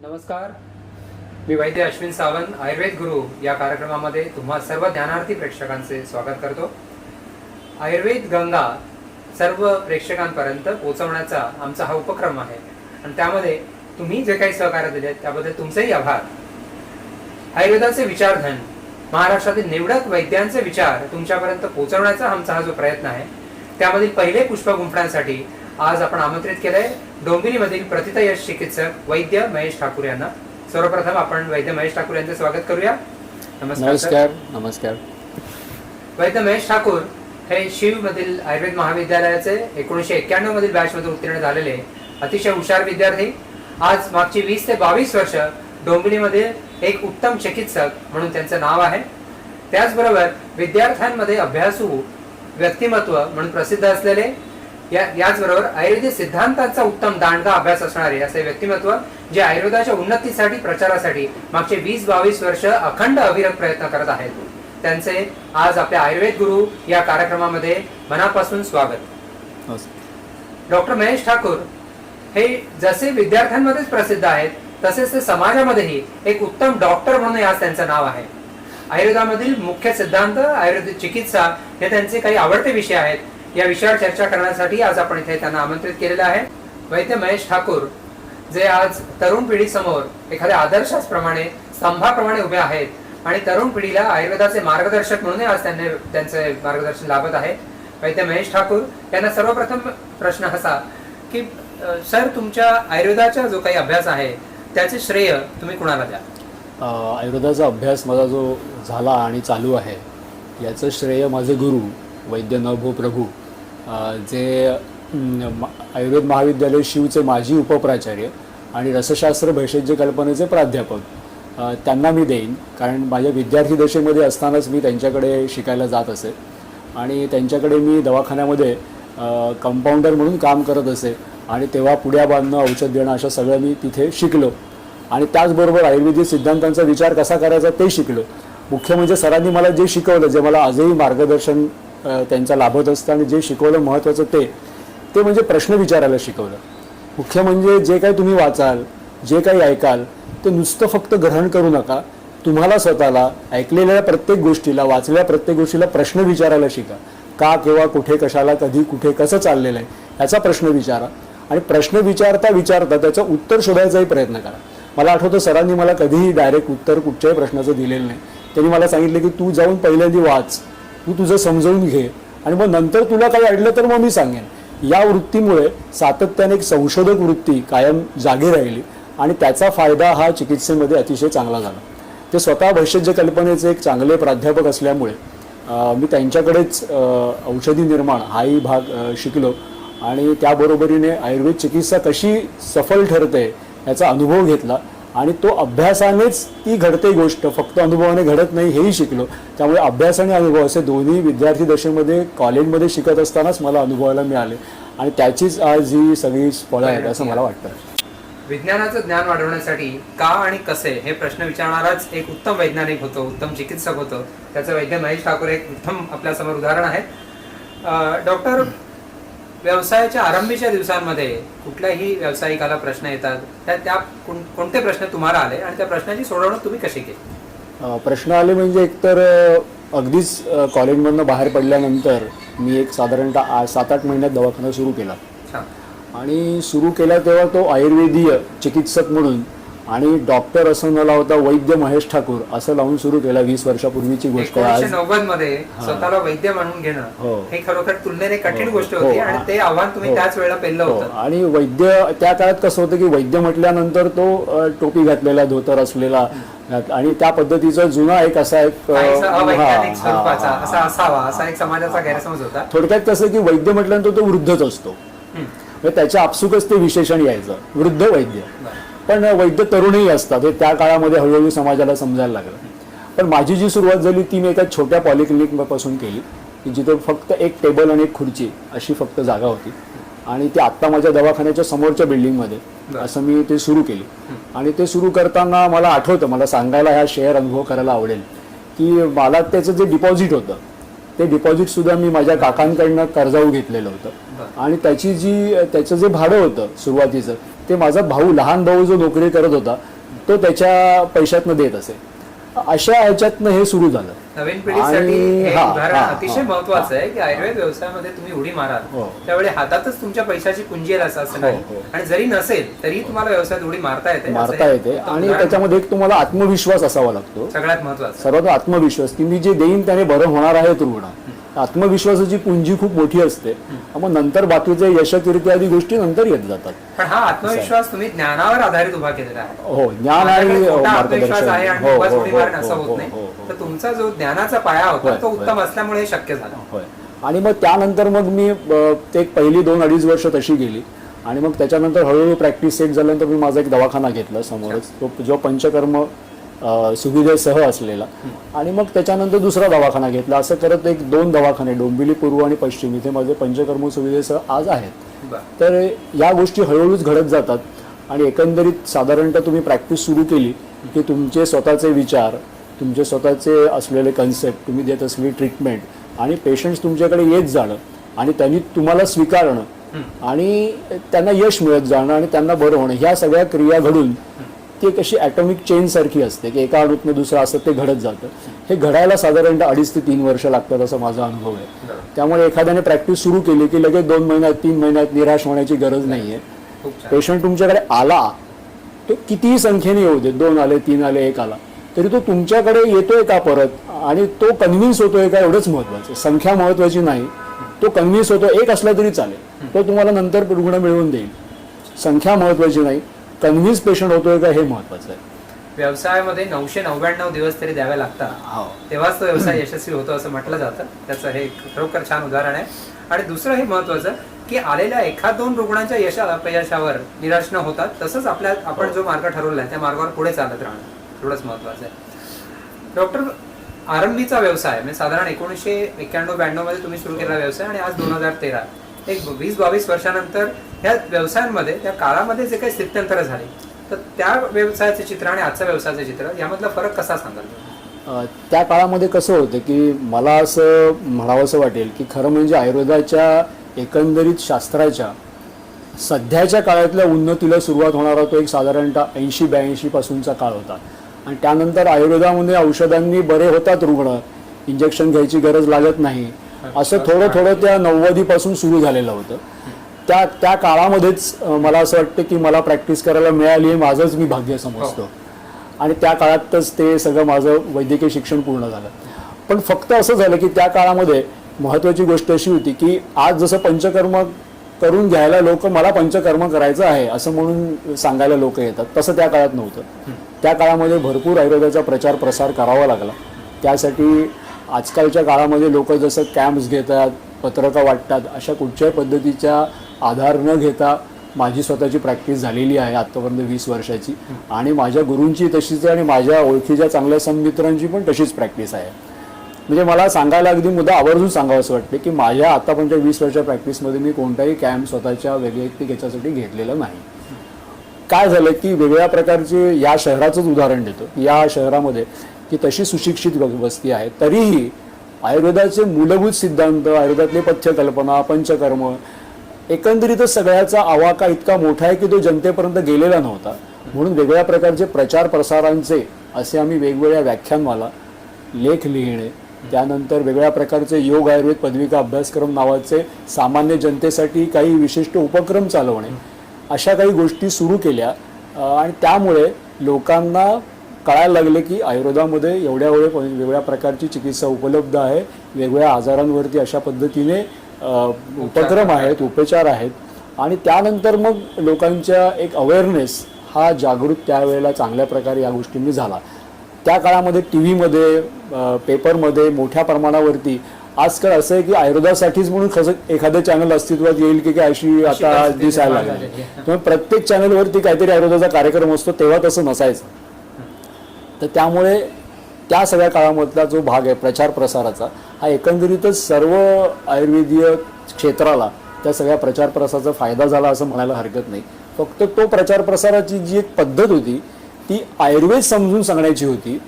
नमस्कार, मी वैद्य अश्विन सावंत, आयुर्वेद गुरु या कार्यक्रमामध्ये तुम्हा सर्व ज्ञानार्थी प्रेक्षकांचे स्वागत करतो. आयुर्वेद गंगा सर्व प्रेक्षकांपर्यंत पोहोचवण्याचा आमचा हा उपक्रम आहे आणि त्यामध्ये तुम्ही जे काही सहकार्य दिले त्याबद्दल तुमचेही आभार. आयुर्वेदाचे विचारधन, महाराष्ट्रातील निवडक वैद्यांचे विचार तुमच्यापर्यंत पोहोचवण्याचा आमचा हा जो प्रयत्न आहे त्यामधील पहिले पुष्प गुंफण्यासाठी आज आपण आमंत्रित केलंय डोंबिवलीमधील प्रतितयश चिकित्सक वैद्य महेश ठाकूर यांना. सर्वप्रथम आपण वैद्य महेश ठाकूर यांचे स्वागत करूया. नमस्कार. नमस्कार. वैद्य महेश ठाकूर हे शिव मधील आयुर्वेद महाविद्यालयाचे 1991 मधील बॅच मध्ये उत्तीर्ण झालेले अतिशय हुशार विद्यार्थी. आज मागची 20 ते 22 वर्ष डोंबिवलीमध्ये एक उत्तम चिकित्सक म्हणून त्यांचं नाव आहे. त्याचबरोबर विद्यार्थ्यांमध्ये अभ्यासू व्यक्तिमत्व म्हणून प्रसिद्ध असलेले याचबरोबर आयुर्वेदिक सिद्धांताचा उत्तम दांडगा अभ्यास असणारे असे व्यक्तिमत्व जे आयुर्वेदाच्या उन्नतीसाठी प्रचारासाठी मागचे 20-22 वर्ष अखंड अविरत प्रयत्न करत आहेत. त्यांचे आज आपल्या आयुर्वेद गुरु या कार्यक्रमामध्ये मनापासून स्वागत. डॉक्टर महेश ठाकूर हे जसे विद्यार्थ्यांमध्येच प्रसिद्ध आहेत तसेच ते समाजामध्येही एक उत्तम डॉक्टर म्हणून आज त्यांचं नाव आहे. आयुर्वेदामधील मुख्य सिद्धांत, आयुर्वेदिक चिकित्सा हे त्यांचे काही आवडते विषय आहेत. या विषयावर चर्चा करण्यासाठी आज आपण इथे त्यांना आमंत्रित केलेलं आहे. वैद्य महेश ठाकूर जे आज तरुण पिढी समोर एखाद्या आदर्शाप्रमाणे स्तंभाप्रमाणे उभे आहेत आणि तरुण पिढीला आयुर्वेदाचे मार्गदर्शक म्हणून आज त्यांचे मार्गदर्शन लाभत आहे. वैद्य महेश ठाकूर यांना सर्वप्रथम प्रश्न असा की सर, तुमच्या आयुर्वेदाचा जो काही अभ्यास आहे त्याचे श्रेय तुम्ही कुणाला द्या? आयुर्वेदाचा अभ्यास माझा जो झाला आणि चालू आहे याचं श्रेय माझे गुरु वैद्य नभो प्रभू, जे आयुर्वेद महाविद्यालय शिवचे माजी उपप्राचार्य आणि रसशास्त्र भैषज्य कल्पनेचे प्राध्यापक, त्यांना मी देईन. कारण माझ्या विद्यार्थी दशेमध्ये असतानाच मी त्यांच्याकडे शिकायला जात असे आणि त्यांच्याकडे मी दवाखान्यामध्ये कंपाऊंडर म्हणून काम करत असे आणि तेव्हा पुड्या बांधणं, औषध देणं अशा सगळं मी तिथे शिकलो आणि त्याचबरोबर आयुर्वेदिक सिद्धांतांचा विचार कसा करायचा ते शिकलो. मुख्य म्हणजे सरांनी मला जे शिकवलं, जे मला आजही मार्गदर्शन त्यांचा लाभत असतं आणि जे शिकवलं महत्त्वाचं ते म्हणजे प्रश्न विचारायला शिकवलं. मुख्य म्हणजे जे काही तुम्ही वाचाल, जे काही ऐकाल ते नुसतं फक्त ग्रहण करू नका. तुम्हाला स्वतःला ऐकलेल्या प्रत्येक गोष्टीला, वाचलेल्या प्रत्येक गोष्टीला प्रश्न विचारायला शिका. का, केव्हा, कुठे, कशाला, कधी, कुठे, कसं चाललेलं आहे याचा प्रश्न विचारा आणि प्रश्न विचारता त्याचं उत्तर शोधायचाही प्रयत्न करा. मला आठवतं सरांनी मला कधीही डायरेक्ट उत्तर कुठच्याही प्रश्नाचं दिलेलं नाही. त्यांनी मला सांगितलं की तू जाऊन पहिल्यांदा वाच, तू तुझं समजवून घे आणि मग नंतर तुला काही अडलं तर मग मी सांगेन. या वृत्तीमुळे सातत्याने एक संशोधक वृत्ती कायम जागी राहिली आणि त्याचा फायदा हा चिकित्सेमध्ये अतिशय चांगला झाला. ते स्वतः भैषज्य कल्पनेचे एक चांगले प्राध्यापक असल्यामुळे मी त्यांच्याकडेच औषधी निर्माण हाही भाग शिकलो आणि त्याबरोबरीने आयुर्वेद चिकित्सा कशी सफल ठरते याचा अनुभव घेतला आणि तो अभ्यासानेच ती घडते गोष्ट, फक्त अनुभवाने घडत नाही हेही शिकलो. त्यामुळे अभ्यास आणि अनुभव असे दोन्ही विद्यार्थी दशेमध्ये कॉलेजमध्ये शिकत असतानाच मला अनुभवायला मिळाले आणि त्याचीच आज ही सगळी फळं आहेत असं मला वाटतं. विज्ञानाचं ज्ञान वाढवण्यासाठी का आणि कसे हे प्रश्न विचारणाराच एक उत्तम वैज्ञानिक होतो, उत्तम चिकित्सक होतो. त्याचं वैद्य महेश ठाकूर एक उत्तम आपल्यासमोर उदाहरण आहे. डॉक्टर, व्यवसायाच्या आरंभीच्या दिवसांमध्ये कुठल्याही व्यावसायिकाला प्रश्न येतात, त्या कोणते प्रश्न तुम्हाला आले आणि त्या प्रश्नाची सोडवणूक तुम्ही कशी केली? प्रश्न आले म्हणजे एकतर अगदीच कॉलेजमधनं बाहेर पडल्यानंतर मी एक साधारणतः 7-8 महिन्यात दवाखाना सुरू केला आणि सुरू केला तेव्हा तो आयुर्वेदीय चिकित्सक म्हणून आणि डॉक्टर असं न लावता वैद्य महेश ठाकूर असं लावून सुरू केला. 20 वर्षापूर्वीची गोष्ट आहे. 1990 मध्ये स्वतःला वैद्य म्हणून घेणं हे खरोखर तुलनेने कठीण गोष्ट होती आणि ते आव्हान तुम्ही त्याच वेळेला पेललं होतं. आणि वैद्य त्या काळात कसं होतं की वैद्य म्हटल्यानंतर तो टोपी घातलेला, धोतर असलेला आणि त्या पद्धतीचा जुना एक असा एक असा एक समाजाचा गैरसमज होता. थोडक्यात कसं की वैद्य म्हटल्यानंतर तो वृद्धच असतो, त्याच्या आपसुकच ते विशेषण यायचं वृद्ध वैद्य. पण वैद्य तरुणही असतात, हे त्या काळामध्ये हळूहळू समाजाला समजायला लागलं. पण माझी जी सुरुवात झाली ती मी एका छोट्या पॉलिक्लिनिकपासून केली की जिथे फक्त एक टेबल आणि एक खुर्ची अशी फक्त जागा होती आणि ती आत्ता माझ्या दवाखान्याच्या समोरच्या बिल्डिंगमध्ये असं मी ते सुरू केली. आणि ते सुरू करताना मला आठवतं, मला सांगायला ह्या शेअर अनुभव करायला आवडेल की मला त्याचं जे डिपॉझिट होतं ते डिपॉझिट सुद्धा मी माझ्या काकांकडनं कर्जाऊ घेतलेलं होतं आणि त्याचं जे भाडं होतं सुरुवातीचं ते माझा भाऊ, लहान भाऊ जो नोकरी करत होता तो त्याच्या पैशातनं देत असे. अशा ह्याच्यातनं हे सुरू झालं. नवीन पिढीसाठी आणि हे हा, उदाहरण हा, अतिशय हा, महत्वाचं हा. आहे की आयुर्वेद व्यवसायामध्ये तुम्ही उडी माराल हो. त्यावेळी हातातच तुमच्या पैशाची पुंजी येईल असं हो, नाही. हो. आणि जरी नसेल तरी तुम्हाला व्यवसायात उडी मारता येते. मारता येते. आणि त्याच्यामध्ये एक तुम्हाला आत्मविश्वास असावा लागतो. सगळ्यात महत्वाचं सर्वात आत्मविश्वास की मी जे देईन त्याने बरं होणार आहे रुग्ण. आत्मविश्वासाची पुंजी खूप मोठी असते. मग नंतर बाकीचे यशकीर्ती आदी गोष्टी नंतर येत जातात. पण हा आत्मविश्वास तुम्ही ज्ञानावर आधारित उभा केलेला आहे. हो, ज्ञान आणि माझ्याकडे खोटा आत्मविश्वास मार्गदर्शन. आहे आणि हो, उगाच हो, उडी मारणं असं हो, होत हो, नाही. हो, तर तुमचा जो ज्ञानाचा पाया होता होय, तो होय. उत्तम असल्यामुळे हे शक्य झालं. होय. आणि मग त्यानंतर मग मी ते एक पहिली 2-2.5 वर्ष तशी गेली. आणि मग त्याच्यानंतर हळूहळू प्रॅक्टिस सेट झाल्यानंतर मी माझा एक दवाखाना घेतला समोरच, तो जो पंचकर्म सुविधेसह असलेला. आणि मग त्याच्यानंतर दुसरा दवाखाना घेतला. असं करत एक 2 दवाखाने, डोंबिवली पूर्व आणि पश्चिम, इथे माझे पंचकर्म सुविधेसह आज आहेत. बरं. तर या गोष्टी हळूहळूच घडत जातात. आणि एकंदरीत साधारणतः तुम्ही प्रॅक्टिस सुरू केली की तुमचे स्वतःचे विचार, तुमचे स्वतःचे असलेले कन्सेप्ट, तुम्ही देत असलेली ट्रीटमेंट आणि पेशंट्स तुमच्याकडे येत जाणं आणि त्यांनी तुम्हाला स्वीकारणं आणि त्यांना यश मिळत जाणं आणि त्यांना बरं होणं, ह्या सगळ्या क्रिया घडून ती एक अशी ॲटॉमिक चेन सारखी असते की एका अणूतनं दुसरं असं ते घडत जातं. हे घडायला साधारणतः 2.5 ते 3 वर्ष लागतात असा माझा अनुभव आहे. त्यामुळे एखाद्याने प्रॅक्टिस सुरू केली की लगेच 2 महिन्यात 3 महिन्यात निराश होण्याची गरज नाही आहे. खूप छान. पेशंट तुमच्याकडे आला, तो कितीही संख्येने येऊ दे, 2 आले, 3 आले, 1 आला, तरी तो तुमच्याकडे येतोय का परत आणि तो कन्व्हिन्स होतोय का, एवढंच महत्वाचं. संख्या महत्वाची नाही, तो कन्व्हिन्स होतो. 1 असला तरी चालेल, तो तुम्हाला नंतर रुग्ण मिळवून देईल. संख्या महत्वाची नाही, कन्व्हिन्स पेशंट होतोय का हे महत्वाचं आहे. व्यवसायामध्ये 999 दिवस तरी द्यावे लागतात, तेव्हाच तो व्यवसाय यशस्वी होतो असं म्हटलं जातं. त्याचं हे खरोखर छान उदाहरण आहे. आणि दुसरं हे महत्वाचं की आलेल्या 1-2 रुग्णांच्या अपयशावर निराश न होतात, तसंच आपण जो मार्ग ठरवलाय त्या मार्गावर पुढे चालत राहणं एवढंच महत्वाचं आहे. डॉक्टर, आरंभीचा व्यवसाय म्हणजे साधारण 1991-92 मध्ये तुम्ही सुरू केलेला व्यवसाय आणि आज 2013, एक 20-22 वर्षानंतर ह्या व्यवसायांमध्ये, त्या काळामध्ये जे काही स्थित्यंतर झाले, तर त्या व्यवसायाचे चित्र आणि आजच्या व्यवसायाचे चित्र यामधला फरक कसा सांगाल? त्या काळामध्ये कसं होतं की मला असं म्हणावंसं वाटेल की खरं म्हणजे आयुर्वेदाच्या एकंदरीत शास्त्राच्या सध्याच्या काळातल्या उन्नतीला सुरुवात होणारा तो एक साधारणतः 80-82 पासूनचा काळ होता. आणि त्यानंतर आयुर्वेदामध्ये औषधांनी बरे होतात रुग्ण, इंजेक्शन घ्यायची गरज लागत नाही, असं थोडं थोडं त्या 90 पासून सुरू झालेलं होतं. त्या काळामध्येच मला असं वाटतं की मला प्रॅक्टिस करायला मिळाली हे माझंच मी भाग्य समजतो. आणि त्या काळातच ते सगळं माझं वैद्यकीय शिक्षण पूर्ण झालं. पण फक्त असं झालं की त्या काळामध्ये महत्त्वाची गोष्ट अशी होती की आज जसं पंचकर्म करून घ्यायला लोक, मला पंचकर्म करायचं आहे असं म्हणून सांगायला लोक येतात, तसं त्या काळात नव्हतं. त्या काळामध्ये भरपूर आयुर्वेदाचा प्रचार प्रसार करावा लागला. त्यासाठी आजकालच्या काळामध्ये लोक जसं कॅम्प्स घेतात, पत्रकं वाटतात, अशा कुठच्याही पद्धतीचा आधार न घेता माझी स्वतःची प्रॅक्टिस झालेली आहे आत्तापर्यंत 20 वर्षाची. आणि माझ्या गुरूंची तशीच आहे आणि माझ्या ओळखीच्या चांगल्या सन्मित्रांची पण तशीच प्रॅक्टिस आहे. म्हणजे मला सांगायला अगदी मुद्दा आवर्जून सांगावं असं वाटतं की माझ्या आतापर्यंत 20 वर्षाच्या प्रॅक्टिसमध्ये मी कोणताही कॅम्प स्वतःच्या वैयक्तिक याच्यासाठी घेतलेला नाही. काय झालं की वेगवेगळ्या प्रकारचे, या शहराचंच उदाहरण देतो, या शहरामध्ये की तशी सुशिक्षित वस्ती आहे, तरीही आयुर्वेदाचे मूलभूत सिद्धांत, आयुर्वेदातली पथ्यकल्पना, पंचकर्म, एकंदरीतच सगळ्याचा आवाका इतका मोठा आहे की तो जनतेपर्यंत गेलेला नव्हता. म्हणून वेगवेगळ्या प्रकारचे प्रचार प्रसारांचे असे आम्ही वेगवेगळ्या व्याख्यानमाला, लेख लिहिणे, त्यानंतर वेगवेगळ्या प्रकारचे योग आयुर्वेद पदविका अभ्यासक्रम नावाचे सामान्य जनतेसाठी काही विशिष्ट उपक्रम चालवणे, अशा काही गोष्टी सुरू केल्या. आणि त्यामुळे लोकांना कळायला लागले की आयुर्वेदामध्ये एवढ्या वेगवेगळ्या प्रकारची चिकित्सा उपलब्ध आहे, वेगवेगळ्या आजारांवरती अशा पद्धतीने उपक्रम आहेत, उपचार आहेत. आणि त्यानंतर मग लोकांच्या एक अवेअरनेस हा जागृत त्यावेळेला चांगल्या प्रकारे या गोष्टींनी झाला. त्या काळामध्ये टी व्हीमध्ये, पेपरमध्ये मोठ्या प्रमाणावरती, आजकाल असं आहे की आयुर्वेदासाठीच म्हणून एखादं चॅनल अस्तित्वात येईल की अशी आता दिसायला लागली. त्यामुळे प्रत्येक चॅनलवरती काहीतरी आयुर्वेदाचा कार्यक्रम असतो, तेव्हा तसं नसायचं. तर त्यामुळे त्या सगळ्या काळामधला जो भाग आहे प्रचार प्रसाराचा, हा एकंदरीतच सर्व आयुर्वेदीय क्षेत्राला त्या सगळ्या प्रचार प्रसाराचा फायदा झाला असं म्हणायला हरकत नाही. फक्त तो प्रचार प्रसाराची जी एक पद्धत होती ती आयुर्वेद समजून सांगण्याची होती,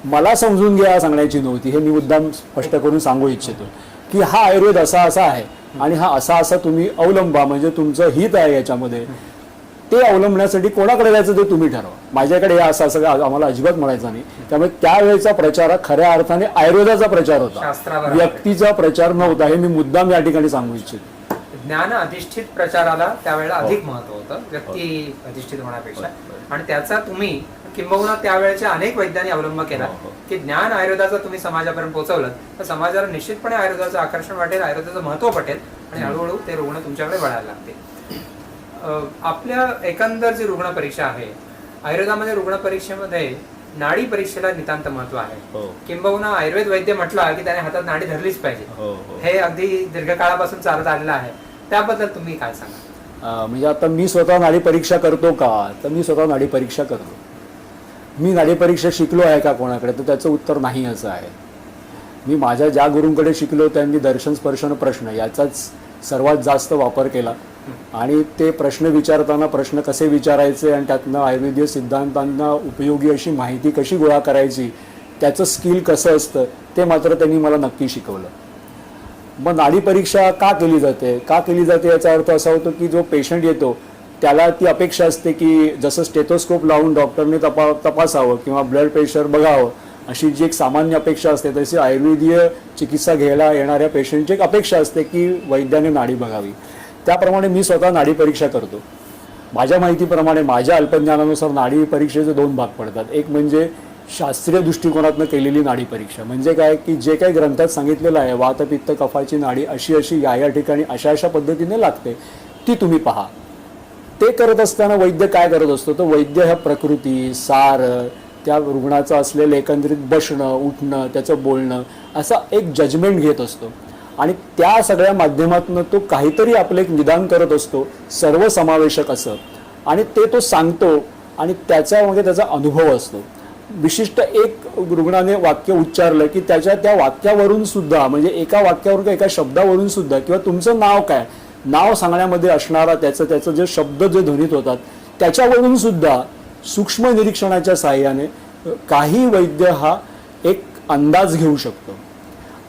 मला समजून घ्या सांगण्याची नव्हती. हे मी मुद्दाम स्पष्ट करून सांगू इच्छितो की हा आयुर्वेद असा असा आहे आणि हा असा असा तुम्ही अवलंबा, म्हणजे तुमचं हित आहे याच्यामध्ये. ते अवलंबण्यासाठी कोणाकडे जायचं ते तुम्ही ठरवा. माझ्याकडे हे असं असं आम्हाला अजिबात म्हणायचं नाही. त्यामुळे त्यावेळेचा प्रचार हा खऱ्या अर्थाने आयुर्वेदाचा प्रचार होता, शास्त्रावर व्यक्तीचा प्रचार नव्हता. हे मी मुद्दाम या ठिकाणी सांगू इच्छितो. ज्ञान अधिष्ठित प्रचाराला त्यावेळेला अधिक महत्व होतं व्यक्ती अधिष्ठित होण्यापेक्षा. आणि त्याचा तुम्ही किंबहुना त्यावेळेच्या अनेक वैद्यांनी अवलंब केला की ज्ञान आयुर्वेदाचं तुम्ही समाजापर्यंत पोहोचवलं तर समाजाला निश्चितपणे आयुर्वेदाचं आकर्षण वाटेल, आयुर्वेदाचं महत्व पटेल आणि हळूहळू ते रुग्ण तुमच्याकडे वळायला लागतील. आपल्या एकंदर जी रुग्ण परीक्षा आहे आयुर्वेदामध्ये, रुग्ण परीक्षेमध्ये नाडी परीक्षेला नितांत महत्व आहे. किंबहुना आयुर्वेद वैद्य म्हटला की त्याने हातात नाडी धरलीच पाहिजे, हे अगदी दीर्घकाळापासून चालत आलेलं आहे. त्याबद्दल तुम्ही काय सांगा? म्हणजे आता मी स्वतः नाडी परीक्षा करतो का, तर मी स्वतः नाडी परीक्षा करतो. मी नाडी परीक्षा शिकलो आहे का कोणाकडे, तर त्याचं उत्तर नाही असं आहे. मी माझ्या ज्या गुरूंकडे शिकलो त्यांनी दर्शन स्पर्शन प्रश्न याचाच सर्वात जास्त वापर केला. आणि ते प्रश्न विचारताना प्रश्न कसे विचारायचे आणि त्यातनं आयुर्वेदीय सिद्धांतांना उपयोगी अशी माहिती कशी गोळा करायची, त्याचं स्किल कसं असतं ते मात्र त्यांनी मला नक्की शिकवलं. मग नाडी परीक्षा का केली जाते याचा अर्थ असा होतो की जो पेशंट येतो त्याला ती अपेक्षा असते की जसं स्टेथोस्कोप लावून डॉक्टरने तपासावं किंवा ब्लड प्रेशर बघावं अशी जी एक सामान्य अपेक्षा असते, तशी आयुर्वेदीय चिकित्सा घ्यायला येणाऱ्या पेशंटची एक अपेक्षा असते की वैद्याने नाडी बघावी. त्याप्रमाणे मी स्वतः नाडी परीक्षा करतो. माझ्या माहितीप्रमाणे, माझ्या अल्पज्ञानानुसार नाडी परीक्षेचे 2 भाग पडतात. एक म्हणजे शास्त्रीय दृष्टिकोनातनं केलेली नाडी परीक्षा, म्हणजे काय की जे काही ग्रंथात सांगितलेलं आहे वात पित्त कफाची नाडी अशी अशी या ठिकाणी अशा पद्धतीने लागते, ती तुम्ही पहा. ते करत असताना वैद्य काय करत असतो, तर वैद्य ह्या प्रकृती, सार, त्या रुग्णाचं असलेलं एकंदरीत बसणं उठणं त्याचं बोलणं असा एक जजमेंट घेत असतो. आणि त्या सगळ्या माध्यमातून तो काहीतरी आपलं एक निदान करत असतो सर्वसमावेशक असं, आणि ते तो सांगतो आणि त्याच्यामध्ये त्याचा अनुभव असतो. विशिष्ट एक रुग्णाने वाक्य उच्चारलं की त्या वाक्यावरून सुद्धा, म्हणजे एका वाक्यावरून किंवा एका शब्दावरून सुद्धा, किंवा तुमचं नाव काय, नाव सांगण्यामध्ये असणारा त्याचं जे शब्द जे ध्वनित होतात त्याच्यावरून सुद्धा सूक्ष्म निरीक्षणाच्या साहाय्याने काही वैद्य हा एक अंदाज घेऊ शकतो.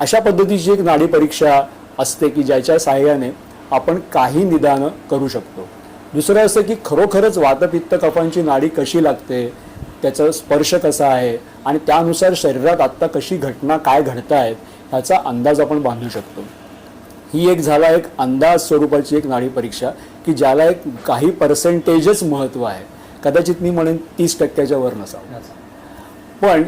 अशा पद्धतीची एक नाडी परीक्षा असते की ज्याच्या साहाय्याने आपण काही निदानं करू शकतो. दुसरं असं की खरोखरच वातपित्त कफांची नाडी कशी लागते, त्याचा स्पर्श कसा आहे आणि त्यानुसार शरीरात आत्ता कशी घटना काय घडत आहेत ह्याचा अंदाज आपण बांधू शकतो. ही एक झाला एक अंदाज स्वरूपाची एक नाडी परीक्षा की ज्याला एक काही पर्सेंटेजच महत्त्व आहे. कदाचित मी म्हणेन 30% वर नसावं. पण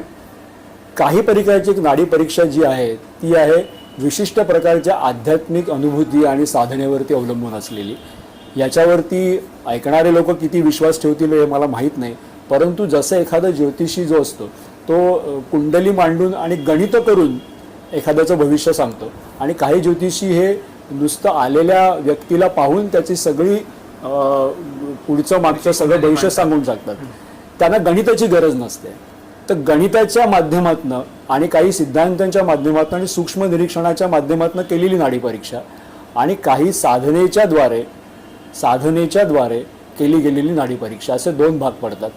काही प्रकारची एक नाडी परीक्षा जी आहे ती आहे विशिष्ट प्रकारच्या आध्यात्मिक अनुभूती आणि साधनेवरती अवलंबून असलेली. याच्यावरती ऐकणारे लोक किती विश्वास ठेवतील हे मला माहीत नाही, परंतु जसं एखादा ज्योतिषी जो असतो तो कुंडली मांडून आणि गणित करून एखाद्याचं भविष्य सांगतो, आणि काही ज्योतिषी हे नुसतं आलेल्या व्यक्तीला पाहून त्याची सगळी पुढचं मागचं सगळं भविष्य सांगून टाकतात. त्यांना गणिताची गरज नसते. तर गणिताच्या माध्यमातनं आणि काही सिद्धांतांच्या माध्यमातून आणि सूक्ष्म निरीक्षणाच्या माध्यमातून केलेली नाडी परीक्षा आणि काही साधनेच्या द्वारे केली गेलेली नाडी परीक्षा असे 2 भाग पडतात.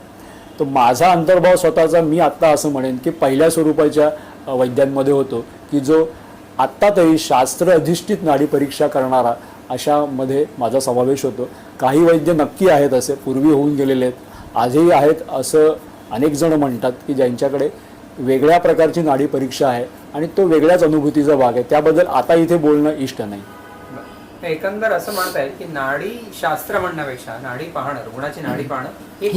तर माझा अंतर्भाव स्वतःचा मी आत्ता असं म्हणेन की पहिल्या स्वरूपाच्या वैद्यांमध्ये होतो की जो आत्ता तरी शास्त्र अधिष्ठित नाडी परीक्षा करणारा अशामध्ये माझा समावेश होतो. काही वैद्य नक्की आहेत असे, पूर्वी होऊन गेलेले आहेत, आजही आहेत असं अनेक जण म्हणतात की ज्यांच्याकडे वेगळ्या प्रकारची नाडी परीक्षा आहे आणि तो वेगळ्याच अनुभूतीचा भाग आहे. त्याबद्दल आता इथे बोलणं इष्ट नाही. एकंदर असं म्हणत आहे की नाडी शास्त्र म्हणण्यापेक्षा नाडी पाहणं, रुग्णाची नाडी पाहणं ही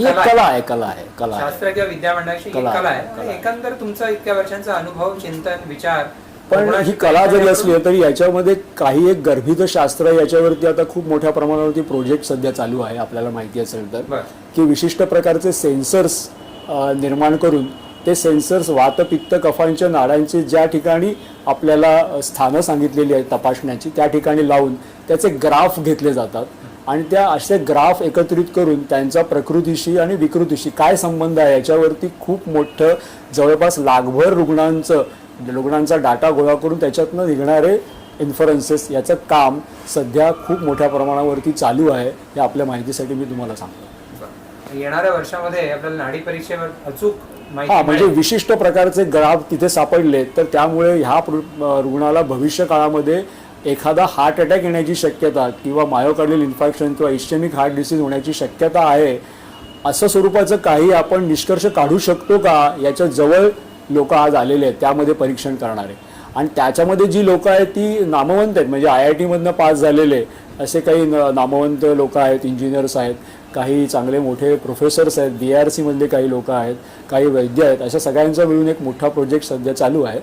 कला आहे. शास्त्र किंवा विद्या म्हणण्यापेक्षा ही कला आहे. एकंदर तुमचा इतक्या वर्षांचा अनुभव, चिंतन, विचार, पण ही कला जरी असली तरी याच्यामध्ये काही एक गर्भित शास्त्र, याच्यावरती आता खूप मोठ्या प्रमाणावरती प्रोजेक्ट सध्या चालू आहे. आपल्याला माहिती असेल तर की विशिष्ट प्रकारचे सेन्सर्स निर्माण करून ते सेन्सर्स वात पित्त कफांच्या नाड्यांचे ज्या ठिकाणी आपल्याला स्थानं सांगितलेली आहेत तपासण्याची त्या ठिकाणी लावून त्याचे ग्राफ घेतले जातात आणि त्या असे ग्राफ एकत्रित करून त्यांचा प्रकृतीशी आणि विकृतीशी काय संबंध आहे याच्यावरती खूप मोठं जवळपास लाखभर रुग्णांचा डाटा गोळा करून त्याच्यातनं निघणारे इन्फरन्सेस याचं काम सध्या खूप मोठ्या प्रमाणावरती चालू आहे. हे आपल्या माहितीसाठी मी तुम्हाला सांगतो. येणाऱ्या वर्षामध्ये आपल्याला नाडी परीक्षेवर अचूक म्हणजे विशिष्ट प्रकारचे ग्राफ तिथे सापडले तर त्यामुळे ह्या रुग्णाला भविष्य काळामध्ये एखादा हार्ट अटॅक येण्याची शक्यता किंवा मायोकार्डियल इन्फेक्शन किंवा इस्चेमिक हार्ट डिसीज होण्याची शक्यता आहे, असं स्वरूपाचं काही आपण निष्कर्ष काढू शकतो का, याच्या जवळ लोक आज आलेले आहेत त्यामध्ये परीक्षण करणारे. आणि त्याच्यामध्ये जी लोक आहेत ती नामवंत आहेत, म्हणजे IIT मधनं पास झालेले असे काही नामवंत लोक आहेत, इंजिनियर्स आहेत, काही चांगले मोठे प्रोफेसर्स आहेत, BRC मधले काही लोक आहेत, काही वैद्य आहेत, अशा सगळ्यांचा मिळून एक मोठा प्रोजेक्ट सध्या चालू आहे.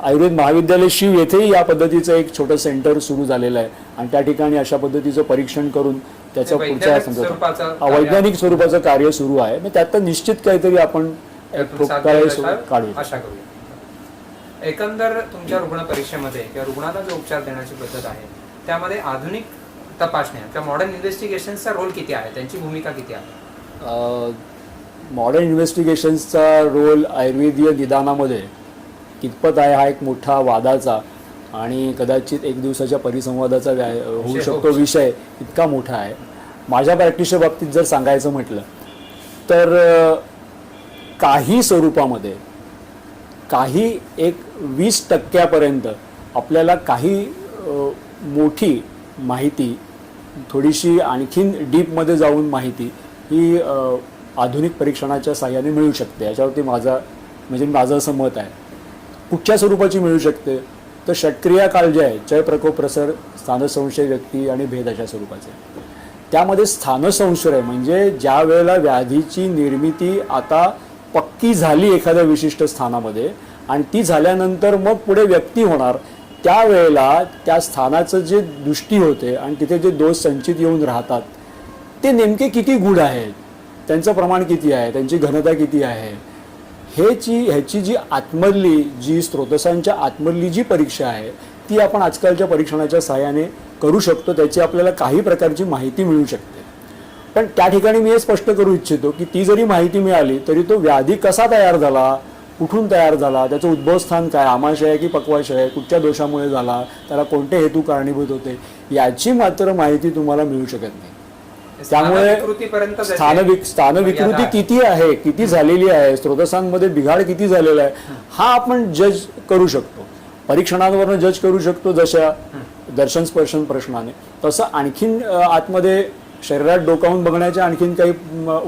आयुर्वेद महाविद्यालय शीव येथेही या पद्धतीचं एक छोटं सेंटर सुरू झालेलं आहे आणि त्या ठिकाणी अशा पद्धतीचं परीक्षण करून त्याचं पुढच्या वैज्ञानिक स्वरूपाचं कार्य सुरू आहे. मग त्यात निश्चित काहीतरी आपण काढू. आशा करूया. एकंदर तुमच्या रुग्ण परीक्षेमध्ये किंवा रुग्णाला जो उपचार देण्याची पद्धत आहे त्यामध्ये आधुनिक तपासण्या किंवा मॉडर्न इन्व्हेस्टिगेशनचा रोल किती आहे, त्यांची भूमिका किती आहे? मॉडर्न इन्व्हेस्टिगेशन्सचा रोल आयुर्वेदीय निदानामध्ये कितपत आहे हा एक मोठा वादाचा आणि कदाचित एक दिवसाच्या परिसंवादाचा होऊ शकतो विषय इतका मोठा आहे. माझ्या प्रॅक्टिसच्या बाबतीत जर सांगायचं म्हटलं तर काही स्वरूपामध्ये काही एक 20% आपल्याला काही मोठी माहिती, थोडीशी आणखीन डीपमध्ये जाऊन माहिती ही आधुनिक परीक्षणाच्या साहाय्याने मिळू शकते. याच्यावरती माझं असं मत आहे. कुठच्या स्वरूपाची मिळू शकते तर षटक्रिया काल जे आहे, चय प्रकोप प्रसर स्थानसंशय व्यक्ती आणि भेद अशा स्वरूपाचे. त्यामध्ये स्थानसंशय म्हणजे ज्या वेळेला व्याधीची निर्मिती आता पक्की झाली एखाद्या विशिष्ट स्थानामध्ये आणि ती झाल्यानंतर मग पुढे व्यक्ती होणार, त्यावेळेला त्या स्थानाचं जे दृष्टी होते आणि तिथे जे दोष संचित येऊन राहतात ते नेमके किती गूढ आहेत, त्यांचं प्रमाण किती आहे, त्यांची घनता किती आहे, ह्याची जी आतमधली जी स्रोतसांच्या आतमधली जी परीक्षा आहे ती आपण आजकालच्या परीक्षणाच्या सहाय्याने करू शकतो. त्याची आपल्याला काही प्रकारची माहिती मिळू शकते. पण त्या ठिकाणी मी हे स्पष्ट करू इच्छितो की ती जरी माहिती मिळाली तरी तो व्याधी कसा तयार झाला, कुठून तयार झाला, त्याचं उद्भवस्थान काय, आमाशय आहे की पक्वाशय आहे, कुठच्या दोषामुळे झाला, त्याला कोणते हेतू कारणीभूत होते, याची मात्र माहिती तुम्हाला मिळू शकत नाही. त्यामुळे स्थानविकृती किती आहे, किती झालेली आहे, स्रोतसांमध्ये बिघाड किती झालेला आहे हा आपण जज करू शकतो. परीक्षणावरनं जज करू शकतो जशा दर्शन स्पर्शन प्रश्नाने, तसं आणखीन आतमध्ये शरीरात डोकावून बघण्याच्या आणखीन काही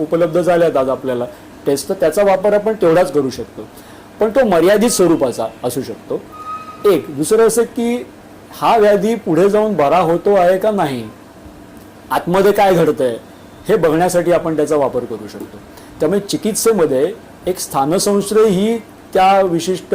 उपलब्ध झाल्यात आज आपल्याला टेस्ट, तर त्याचा वापर आपण तेवढाच करू शकतो. पण तो मर्यादित स्वरूपाचा असू शकतो. एक दुसरं असं की हा व्याधी पुढे जाऊन बरा होतो आहे का नाही, आतमध्ये काय घडतंय हे बघण्यासाठी आपण त्याचा वापर करू शकतो. त्यामुळे चिकित्सेमध्ये एक स्थानसंशय ही त्या विशिष्ट